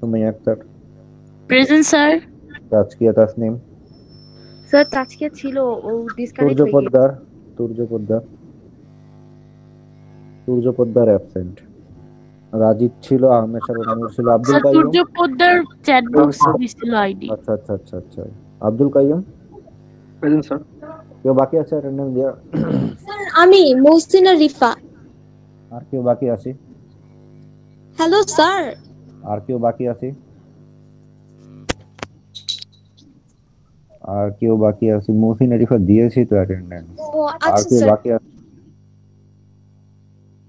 Sumaiya Akter, present sir. Tazkia Tasnim, sir আজকে ছিল ও ডিসকানেক্ট সূর্য হয়ে গেছে। পোদ্দার, সূর্য পোদ্দার অ্যাবসেন্ট, রাজীব ছিল, আহমেদ শাহ নূর ছিল, আব্দুল স্যার কাইয়ুম, সূর্য পোদ্দার চ্যাট বক্সে দিছিল আইডি। আচ্ছা আচ্ছা আচ্ছা আচ্ছা, আব্দুল কাইয়ুম, Present, sir. কেউ বাকি আছে অ্যাটেন্ডেন্স দেওয়া? স্যার আমি মহসিনা রিফা। আর কেউ বাকি আছে? Hello sir. আর কেউ বাকি আছে? আর কেউ বাকি আছে? মহসিন আরিফা দিয়েছি তো অ্যাটেন্ডেন্স। ও আর আচ্ছা কেউ স্যার। বাকি আছে?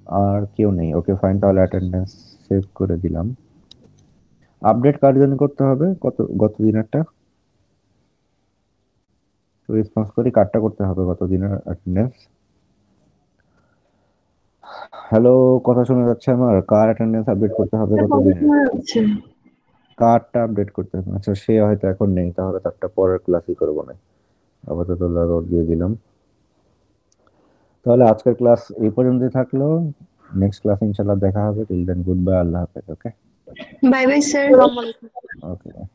আর কেউ নেই। ওকে ফাইন, তাহলে অ্যাটেন্ডেন্স সেভ করে দিলাম। আপডেট কার জন্য করতে হবে? গত দিনেরটা রেসপন্স করি, কার্ডটা করতে হবে গত দিনের অ্যাটেন্ডেন্স। হ্যালো, কথা শোনা যাচ্ছে আমার? কার অ্যাটেন্ডেন্স আপডেট করতে হবে গত দিনের? কার্ডটা আপডেট করতে হবে। আচ্ছা, সে হয়তো এখন নেই, তাহলে তারটা পরের ক্লাসই করবো না, আপাতত লগ আউট দিয়ে দিলাম। তাহলে আজকের ক্লাস এই পর্যন্তই থাকলো। নেক্সট ক্লাস ইনশাআল্লাহ দেখা হবে। টিল দেন গুড বাই, আল্লাহ হাফেজ। Okay bye bye sir. আসসালামু আলাইকুম। ওকে।